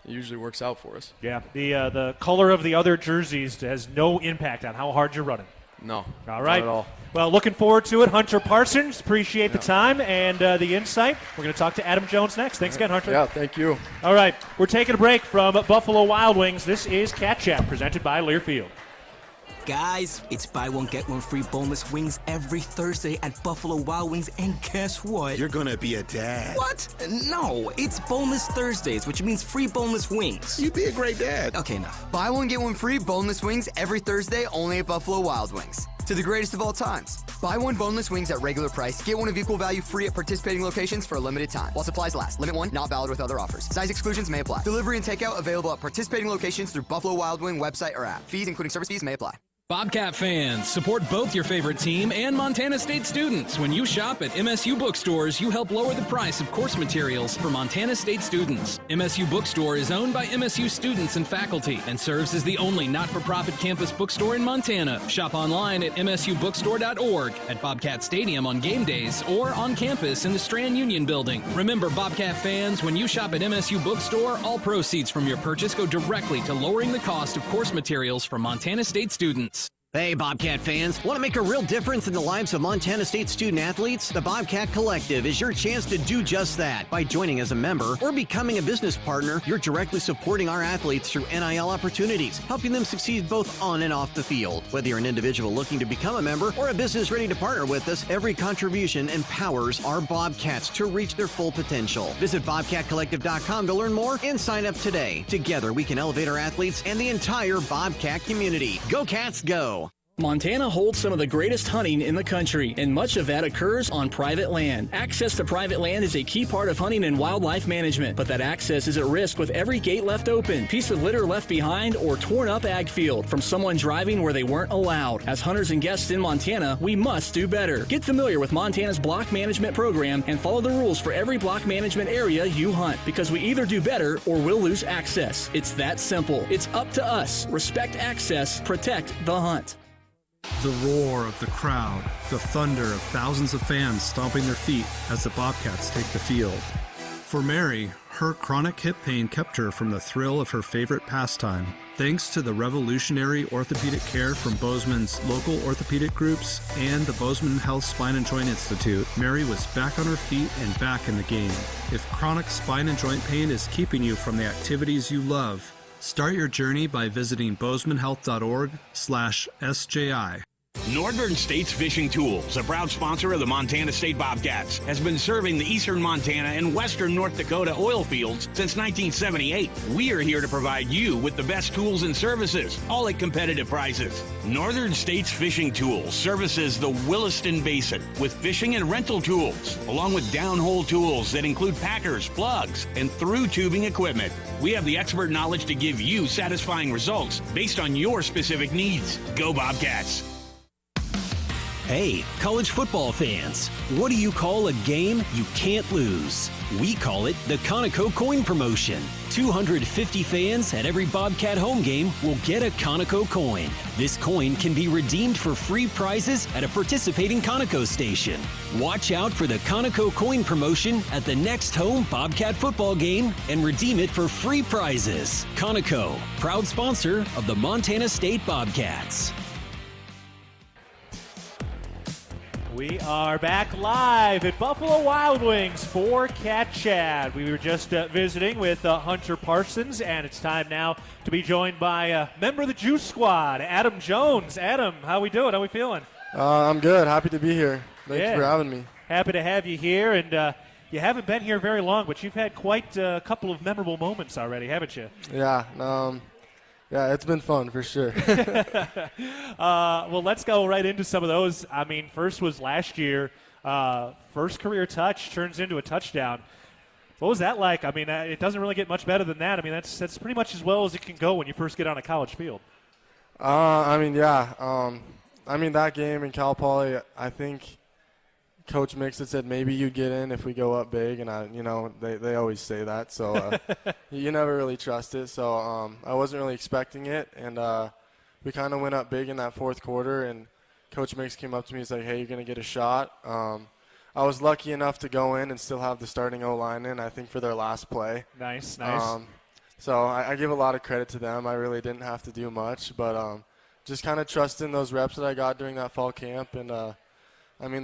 it usually works out for us. Yeah, the color of the other jerseys has no impact on how hard you're running. No. All right. Not at all. Well, looking forward to it. Hunter Parsons, appreciate the time and the insight. We're going to talk to Adam Jones next. Thanks again, Hunter. Yeah, thank you. All right, we're taking a break from Buffalo Wild Wings. This is Cat Chat, presented by Learfield. Guys, it's buy one, get one free boneless wings every Thursday at Buffalo Wild Wings, and guess what? You're gonna be a dad. What? No, it's Boneless Thursdays, which means free boneless wings. You'd be a great dad. Okay, enough. Buy one, get one free boneless wings every Thursday only at Buffalo Wild Wings. To the greatest of all times. Buy one boneless wings at regular price. Get one of equal value free at participating locations for a limited time. While supplies last. Limit one, not valid with other offers. Size exclusions may apply. Delivery and takeout available at participating locations through Buffalo Wild Wing website or app. Fees, including service fees, may apply. Bobcat fans, support both your favorite team and Montana State students. When you shop at MSU bookstores, you help lower the price of course materials for Montana State students. MSU Bookstore is owned by MSU students and faculty and serves as the only not-for-profit campus bookstore in Montana. Shop online at msubookstore.org, at Bobcat Stadium on game days, or on campus in the Strand Union Building. Remember, Bobcat fans, when you shop at MSU Bookstore, all proceeds from your purchase go directly to lowering the cost of course materials for Montana State students. Hey, Bobcat fans. Want to make a real difference in the lives of Montana State student-athletes? The Bobcat Collective is your chance to do just that. By joining as a member or becoming a business partner, you're directly supporting our athletes through NIL opportunities, helping them succeed both on and off the field. Whether you're an individual looking to become a member or a business ready to partner with us, every contribution empowers our Bobcats to reach their full potential. Visit BobcatCollective.com to learn more and sign up today. Together, we can elevate our athletes and the entire Bobcat community. Go Cats, go! Montana holds some of the greatest hunting in the country, and much of that occurs on private land. Access to private land is a key part of hunting and wildlife management, but that access is at risk with every gate left open, piece of litter left behind, or torn up ag field from someone driving where they weren't allowed. As hunters and guests in Montana, we must do better. Get familiar with Montana's block management program and follow the rules for every block management area you hunt, because we either do better or we'll lose access. It's that simple. It's up to us. Respect access, protect the hunt. The roar of the crowd, the thunder of thousands of fans stomping their feet as the Bobcats take the field. For Mary, her chronic hip pain kept her from the thrill of her favorite pastime. Thanks to the revolutionary orthopedic care from Bozeman's local orthopedic groups and the Bozeman Health Spine and Joint Institute, Mary was back on her feet and back in the game. If chronic spine and joint pain is keeping you from the activities you love, start your journey by visiting bozemanhealth.org/SJI. Northern States Fishing Tools, a proud sponsor of the Montana State Bobcats, has been serving the eastern Montana and western North Dakota oil fields since 1978. We are here to provide you with the best tools and services, all at competitive prices. Northern States Fishing Tools services the Williston Basin with fishing and rental tools, along with downhole tools that include packers, plugs, and through tubing equipment. We have the expert knowledge to give you satisfying results based on your specific needs. Go Bobcats! Hey, college football fans, what do you call a game you can't lose? We call it the Conoco Coin Promotion. 250 fans at every Bobcat home game will get a Conoco coin. This coin can be redeemed for free prizes at a participating Conoco station. Watch out for the Conoco Coin Promotion at the next home Bobcat football game and redeem it for free prizes. Conoco, proud sponsor of the Montana State Bobcats. We are back live at Buffalo Wild Wings for Cat Chat. We were just visiting with Hunter Parsons, and it's time now to be joined by a member of the Juice Squad, Adam Jones. Adam, how we doing? How we feeling? I'm good. Happy to be here. Thanks for having me. Happy to have you here, and you haven't been here very long, but you've had quite a couple of memorable moments already, haven't you? Yeah, it's been fun for sure. Well, let's go right into some of those. I mean, first was last year. First career touch turns into a touchdown. What was that like? I mean, it doesn't really get much better than that. I mean, that's pretty much as well as it can go when you first get on a college field. That game in Cal Poly, I think Coach Mixon said maybe you'd get in if we go up big, and they always say that, so you never really trust it. So I wasn't really expecting it, and we kind of went up big in that fourth quarter, and Coach Mix came up to me. He's like, "Hey, you're gonna get a shot." I was lucky enough to go in and still have the starting O-line in, I think, for their last play. Nice. So I give a lot of credit to them. I really didn't have to do much, but just kind of trusting those reps that I got during that fall camp, and the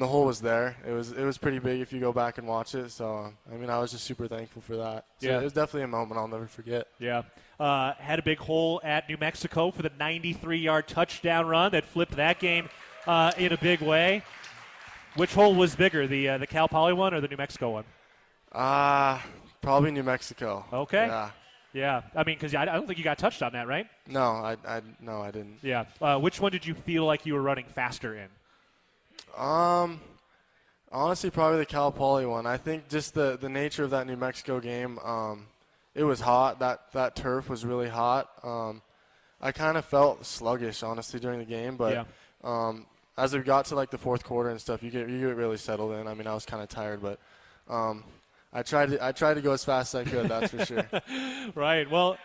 hole was there. It was pretty big if you go back and watch it. So, I was just super thankful for that. So yeah. It was definitely a moment I'll never forget. Yeah. Had a big hole at New Mexico for the 93-yard touchdown run that flipped that game in a big way. Which hole was bigger, the Cal Poly one or the New Mexico one? Probably New Mexico. Okay. Yeah. Because I don't think you got touched on that, right? No, I didn't. Yeah. Which one did you feel like you were running faster in? Honestly, probably the Cal Poly one. I think just the nature of that New Mexico game, it was hot. That turf was really hot. I kind of felt sluggish, honestly, during the game. But as we got to, the fourth quarter and stuff, you get really settled in. I was kind of tired, but I tried to go as fast as I could, that's for sure. Right. Well,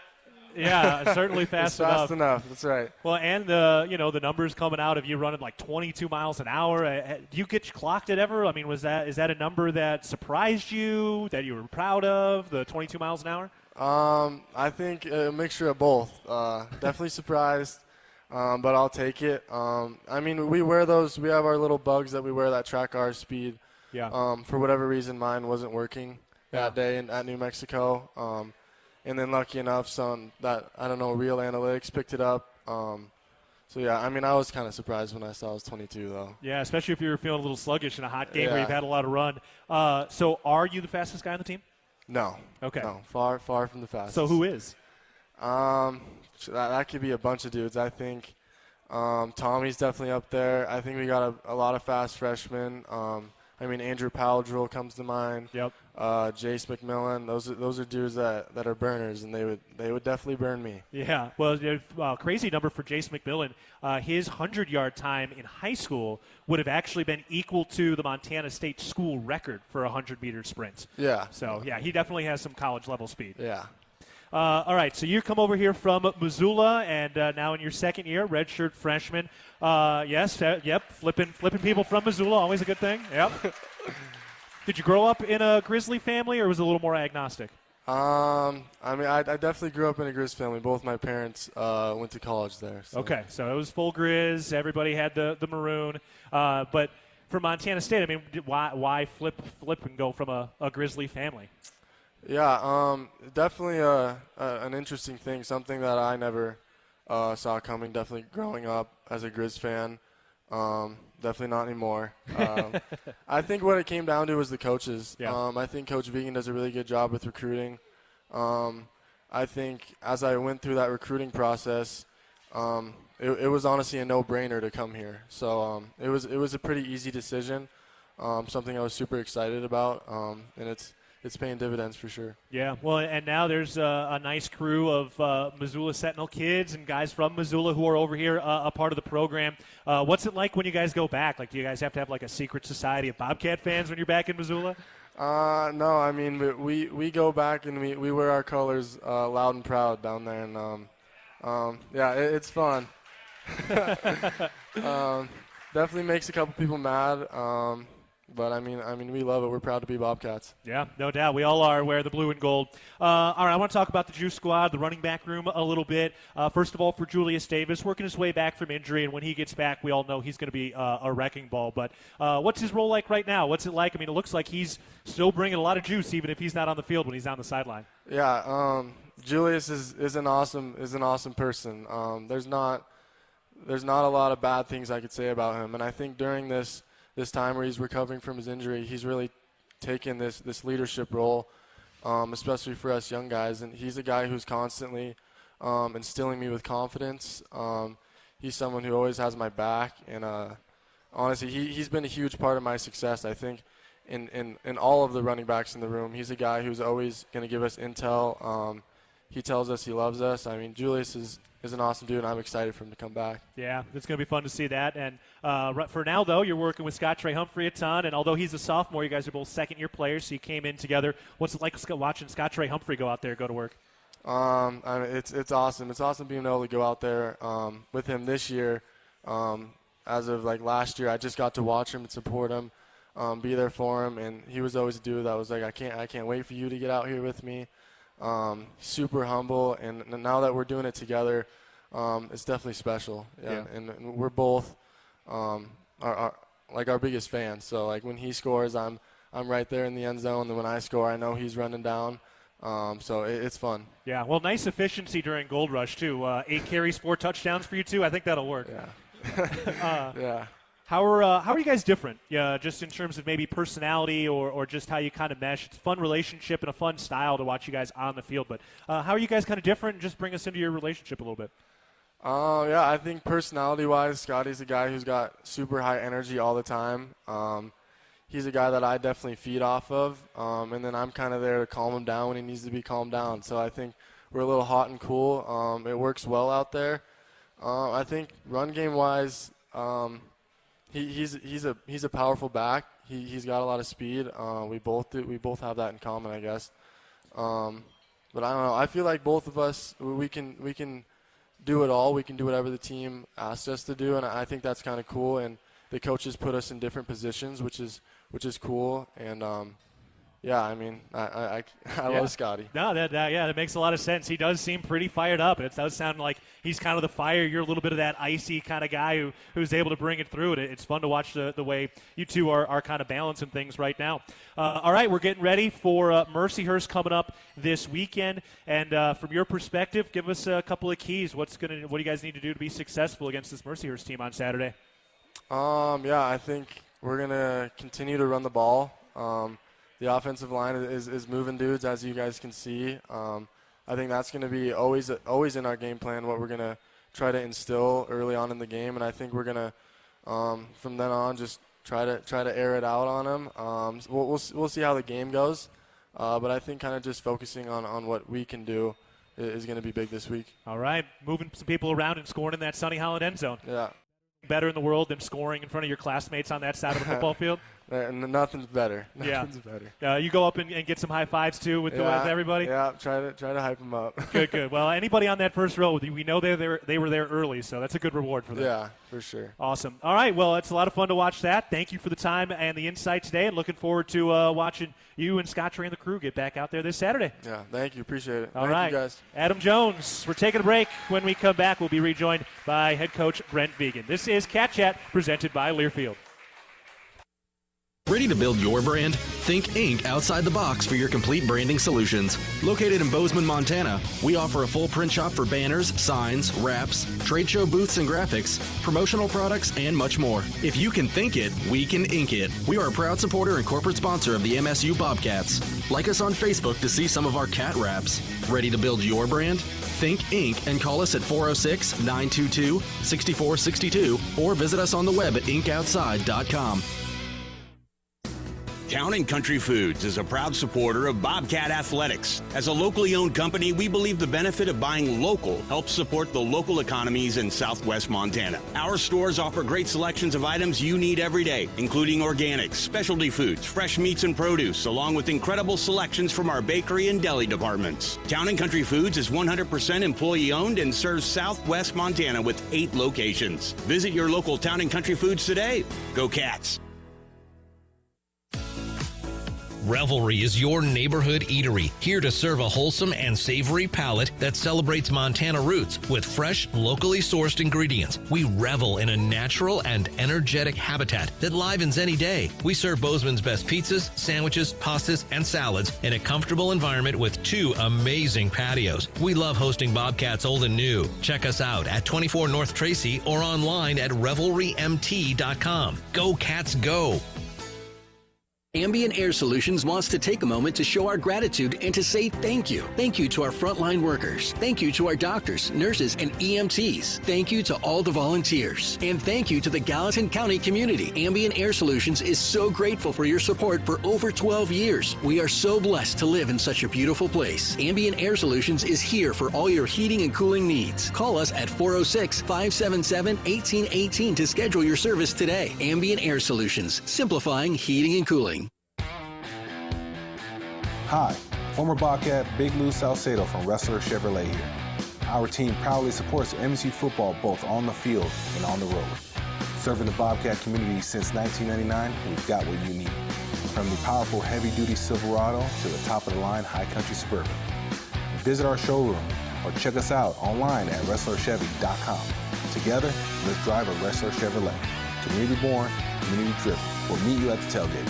yeah, certainly fast enough. Fast enough, that's right. Well, and the numbers coming out of you running 22 miles an hour. Do you get clocked it ever? Is that a number that surprised you, that you were proud of, the 22 miles an hour? I think a mixture of both. Definitely surprised, but I'll take it. We wear those. We have our little bugs that we wear that track our speed. Yeah. For whatever reason, mine wasn't working that day at New Mexico. And then lucky enough, real analytics picked it up. I was kind of surprised when I saw it was 22, though. Yeah, especially if you were feeling a little sluggish in a hot game where you've had a lot of run. So are you the fastest guy on the team? No. Okay. No, far from the fastest. So who is? That could be a bunch of dudes. I think Tommy's definitely up there. I think we got a lot of fast freshmen. Andrew Powell comes to mind. Yep. Jace McMillan. Those are dudes that are burners, and they would definitely burn me. Yeah. Well, crazy number for Jace McMillan. His 100-yard time in high school would have actually been equal to the Montana State school record for 100-meter sprints. Yeah. So, yeah, he definitely has some college-level speed. Yeah. All right, so you come over here from Missoula, and now in your second year, redshirt freshman. Flipping people from Missoula, always a good thing. Yep. Did you grow up in a Grizzly family, or was it a little more agnostic? I definitely grew up in a Grizz family. Both my parents went to college there. So. Okay, so it was full Grizz. Everybody had the maroon. But for Montana State, why flip and go from a Grizzly family? Yeah, definitely an interesting thing, something that I never saw coming, definitely growing up as a Grizz fan. Definitely not anymore. I think what it came down to was the coaches. Yeah. I think Coach Vigen does a really good job with recruiting. I think as I went through that recruiting process, it was honestly a no-brainer to come here. So it was a pretty easy decision, something I was super excited about, and it's paying dividends for sure. Yeah, well, and now there's a nice crew of Missoula Sentinel kids and guys from Missoula who are over here a part of the program. What's it like when you guys go back? Like, do you guys have to have like a secret society of Bobcat fans when you're back in Missoula? No, I mean, we go back and we wear our colors loud and proud down there, and yeah, it's fun. Definitely makes a couple people mad. But I mean, we love it. We're proud to be Bobcats. Yeah, no doubt. We all are. Wear the blue and gold. All right, I want to talk about the Juice Squad, the running back room a little bit. First of all, for Julius Davis, working his way back from injury, and when he gets back, we all know he's going to be a wrecking ball. But what's his role like right now? What's it like? I mean, it looks like he's still bringing a lot of juice, even if he's not on the field when he's on the sideline. Yeah, Julius is an awesome person. There's not a lot of bad things I could say about him, and I think during this time where he's recovering from his injury, he's really taken this leadership role, especially for us young guys. And he's a guy who's constantly instilling me with confidence. He's someone who always has my back, and honestly, he's been a huge part of my success. I think in all of the running backs in the room, he's a guy who's always going to give us intel. He tells us he loves us. I mean, Julius is an awesome dude, and I'm excited for him to come back. Yeah, it's going to be fun to see that. And for now, though, you're working with Scott Trey Humphrey a ton, and although he's a sophomore, you guys are both second-year players, so you came in together. What's it like watching Scott Trey Humphrey go out there, go to work? I mean, it's awesome. It's awesome being able to go out there with him this year. As of like last year, I just got to watch him and support him, be there for him, and he was always a dude that was like, I can't wait for you to get out here with me. Super humble, and now that we're doing it together, it's definitely special. Yeah. And we're both our biggest fans. So like when he scores, I'm right there in the end zone. And when I score, I know he's running down. So it's fun. Yeah. Well, nice efficiency during Gold Rush too. 8 carries, 4 touchdowns for you too. I think that'll work. Yeah. Yeah. How are you guys different? Yeah, just in terms of maybe personality or just how you kind of mesh. It's a fun relationship and a fun style to watch you guys on the field. But how are you guys kind of different? Just bring us into your relationship a little bit. Yeah, I think personality-wise, Scotty's a guy who's got super high energy all the time. He's a guy that I definitely feed off of, and then I'm kind of there to calm him down when he needs to be calmed down. So I think we're a little hot and cool. It works well out there. I think run game-wise, he's a powerful back. He's got a lot of speed. We both do. We both have that in common, I guess. But I don't know. I feel like both of us we can do it all. We can do whatever the team asks us to do, and I think that's kind of cool. And the coaches put us in different positions, which is cool. And yeah, I mean, I love Scotty. No, that makes a lot of sense. He does seem pretty fired up, and it does sound like he's kind of the fire. You're a little bit of that icy kind of guy who's able to bring it through. And it's fun to watch the way you two are kind of balancing things right now. All right, we're getting ready for Hurst coming up this weekend. And from your perspective, give us a couple of keys. What do you guys need to do to be successful against this Hurst team on Saturday? Yeah, I think we're gonna continue to run the ball. The offensive line is moving dudes, as you guys can see. I think that's going to be always in our game plan, what we're going to try to instill early on in the game. And I think we're going to, from then on, just try to air it out on them. We'll see how the game goes. But I think kind of just focusing on what we can do is going to be big this week. All right, moving some people around and scoring in that Sonny Holland end zone. Yeah. Better in the world than scoring in front of your classmates on that side of the football field? Nothing's better. Nothing's better. You go up and get some high fives too with everybody? Yeah, try to hype them up. Good. Well, anybody on that first row, we know they were there early, so that's a good reward for them. Yeah, for sure. Awesome. All right, well, it's a lot of fun to watch that. Thank you for the time and the insight today, and looking forward to watching you and Scott Trey and the crew get back out there this Saturday. Yeah, thank you. Appreciate it. All right, you guys. Adam Jones, we're taking a break. When we come back, we'll be rejoined by head coach Brent Vigen. This is Cat Chat presented by Learfield. Ready to build your brand? Think Inc. outside the box for your complete branding solutions. Located in Bozeman, Montana, we offer a full print shop for banners, signs, wraps, trade show booths and graphics, promotional products, and much more. If you can think it, we can ink it. We are a proud supporter and corporate sponsor of the MSU Bobcats. Like us on Facebook to see some of our cat wraps. Ready to build your brand? Think Inc. and call us at 406-922-6462 or visit us on the web at inkoutside.com. Town & Country Foods is a proud supporter of Bobcat Athletics. As a locally owned company, we believe the benefit of buying local helps support the local economies in southwest Montana. Our stores offer great selections of items you need every day, including organics, specialty foods, fresh meats and produce, along with incredible selections from our bakery and deli departments. Town & Country Foods is 100% employee-owned and serves southwest Montana with 8 locations. Visit your local Town & Country Foods today. Go Cats! Revelry is your neighborhood eatery, here to serve a wholesome and savory palate that celebrates Montana roots with fresh, locally sourced ingredients. We revel in a natural and energetic habitat that livens any day. We serve Bozeman's best pizzas, sandwiches, pastas, and salads in a comfortable environment with 2 amazing patios. We love hosting Bobcats old and new. Check us out at 24 North Tracy or online at revelrymt.com. Go Cats, go! Ambient Air Solutions wants to take a moment to show our gratitude and to say thank you. Thank you to our frontline workers. Thank you to our doctors, nurses, and EMTs. Thank you to all the volunteers. And thank you to the Gallatin County community. Ambient Air Solutions is so grateful for your support for over 12 years. We are so blessed to live in such a beautiful place. Ambient Air Solutions is here for all your heating and cooling needs. Call us at 406-577-1818 to schedule your service today. Ambient Air Solutions, simplifying heating and cooling. Hi, former Bobcat Big Lou Salcedo from Wrestler Chevrolet here. Our team proudly supports MSU football both on the field and on the road. Serving the Bobcat community since 1999, we've got what you need. From the powerful heavy-duty Silverado to the top-of-the-line high country Suburban. Visit our showroom or check us out online at WrestlerChevy.com. Together, let's drive a Wrestler Chevrolet. Community-born, community-driven. We'll meet you at the tailgate.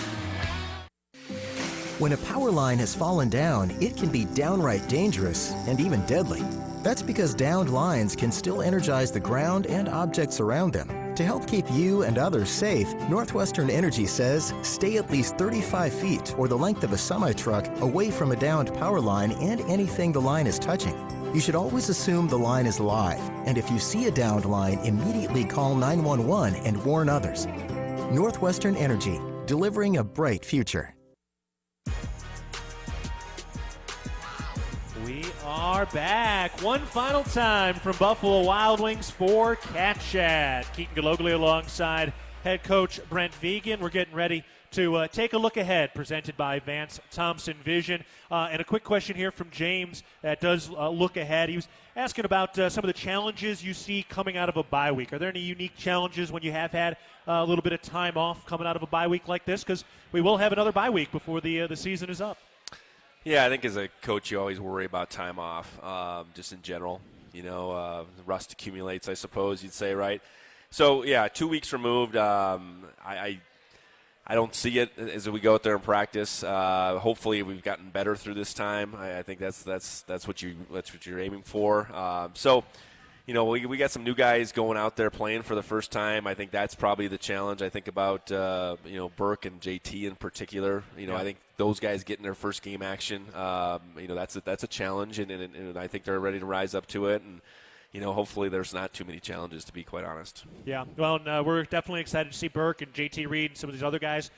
When a power line has fallen down, it can be downright dangerous and even deadly. That's because downed lines can still energize the ground and objects around them. To help keep you and others safe, Northwestern Energy says stay at least 35 feet or the length of a semi-truck away from a downed power line and anything the line is touching. You should always assume the line is live, and if you see a downed line, immediately call 911 and warn others. Northwestern Energy, delivering a bright future. We are back one final time from Buffalo Wild Wings for Cat Chat. Keaton Gillogly alongside head coach Brent Vigen. We're getting ready to take a look ahead, presented by Vance Thompson Vision. And a quick question here from James that does look ahead. He was asking about some of the challenges you see coming out of a bye week. Are there any unique challenges when you have had a little bit of time off coming out of a bye week like this? Because we will have another bye week before the season is up. Yeah, I think as a coach you always worry about time off, just in general. You know, rust accumulates, I suppose you'd say, right? So, yeah, 2 weeks removed, I don't see it as we go out there and practice. Hopefully we've gotten better through this time. I think that's what you're aiming for. So, you know, we got some new guys going out there playing for the first time. I think that's probably the challenge. I think about you know, Burke and JT in particular. You know, yeah. I think those guys getting their first game action. You know, that's a challenge, and I think they're ready to rise up to it. And you know, hopefully there's not too many challenges, to be quite honest. Yeah, well, we're definitely excited to see Burke and JT Reed and some of these other guys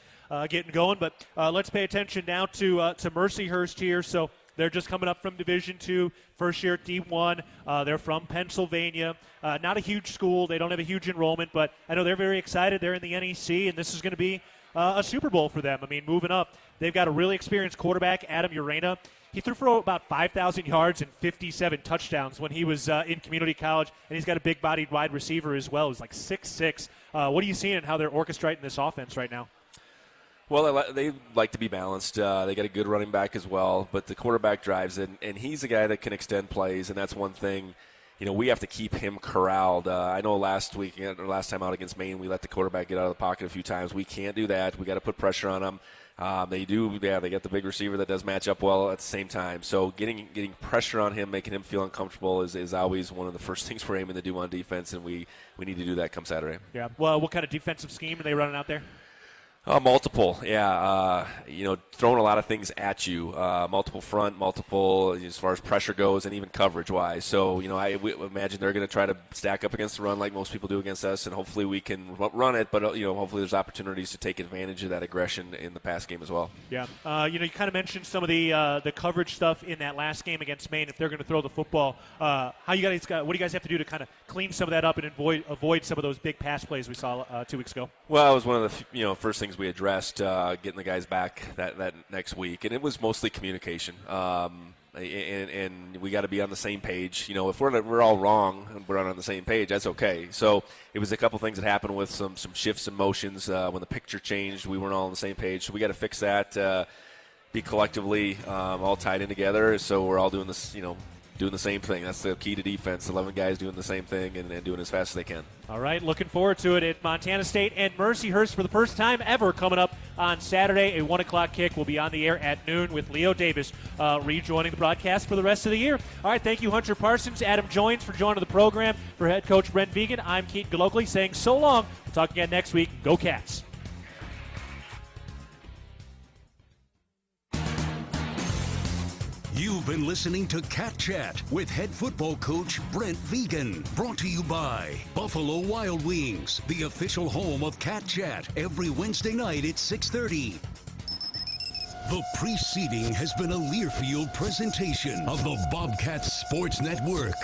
getting going. But let's pay attention now to Mercyhurst here. So they're just coming up from Division II, first year at D1. They're from Pennsylvania. Not a huge school. They don't have a huge enrollment, but I know they're very excited. They're in the NEC, and this is going to be a Super Bowl for them. I mean, moving up. They've got a really experienced quarterback, Adam Urena. He threw for about 5,000 yards and 57 touchdowns when he was in community college, and he's got a big-bodied wide receiver as well. He's like 6'6". What are you seeing in how they're orchestrating this offense right now? Well, they like to be balanced. They got a good running back as well, but the quarterback drives it, and he's a guy that can extend plays, and that's one thing. we have to keep him corralled. I know last time out against Maine, we let the quarterback get out of the pocket a few times. We can't do that. We got to put pressure on him. They got the big receiver that does match up well at the same time. So getting pressure on him, making him feel uncomfortable is always one of the first things we're aiming to do on defense, and we need to do that come Saturday. Yeah. Well, what kind of defensive scheme are they running out there? Multiple, yeah. Throwing a lot of things at you. Multiple front, multiple as far as pressure goes, and even coverage-wise. So, I imagine they're going to try to stack up against the run like most people do against us, and hopefully we can run it. But hopefully there's opportunities to take advantage of that aggression in the pass game as well. Yeah. You kind of mentioned some of the coverage stuff in that last game against Maine. If they're going to throw the football, what do you guys have to do to kind of clean some of that up and avoid some of those big pass plays we saw 2 weeks ago? Well, it was one of the first things we addressed, getting the guys back that next week, and it was mostly communication. And we got to be on the same page. If we're all wrong and we're not on the same page, that's okay. So it was a couple things that happened with some shifts in motions when the picture changed. We weren't all on the same page, so we got to fix that. Be collectively all tied in together, so we're all doing this. Doing the same thing. That's the key to defense. 11 guys doing the same thing and doing as fast as they can. All right, looking forward to it at Montana State and Mercyhurst for the first time ever coming up on Saturday. A 1 o'clock kick will be on the air at noon with Leo Davis rejoining the broadcast for the rest of the year. All right, thank you, Hunter Parsons, Adam Joins for joining the program. For head coach Brent Vigen, I'm Keaton Gillogly saying so long. We'll talk again next week. Go Cats. You've been listening to Cat Chat with head football coach Brent Vigen. Brought to you by Buffalo Wild Wings, the official home of Cat Chat, every Wednesday night at 6:30. The preceding has been a Learfield presentation of the Bobcats Sports Network.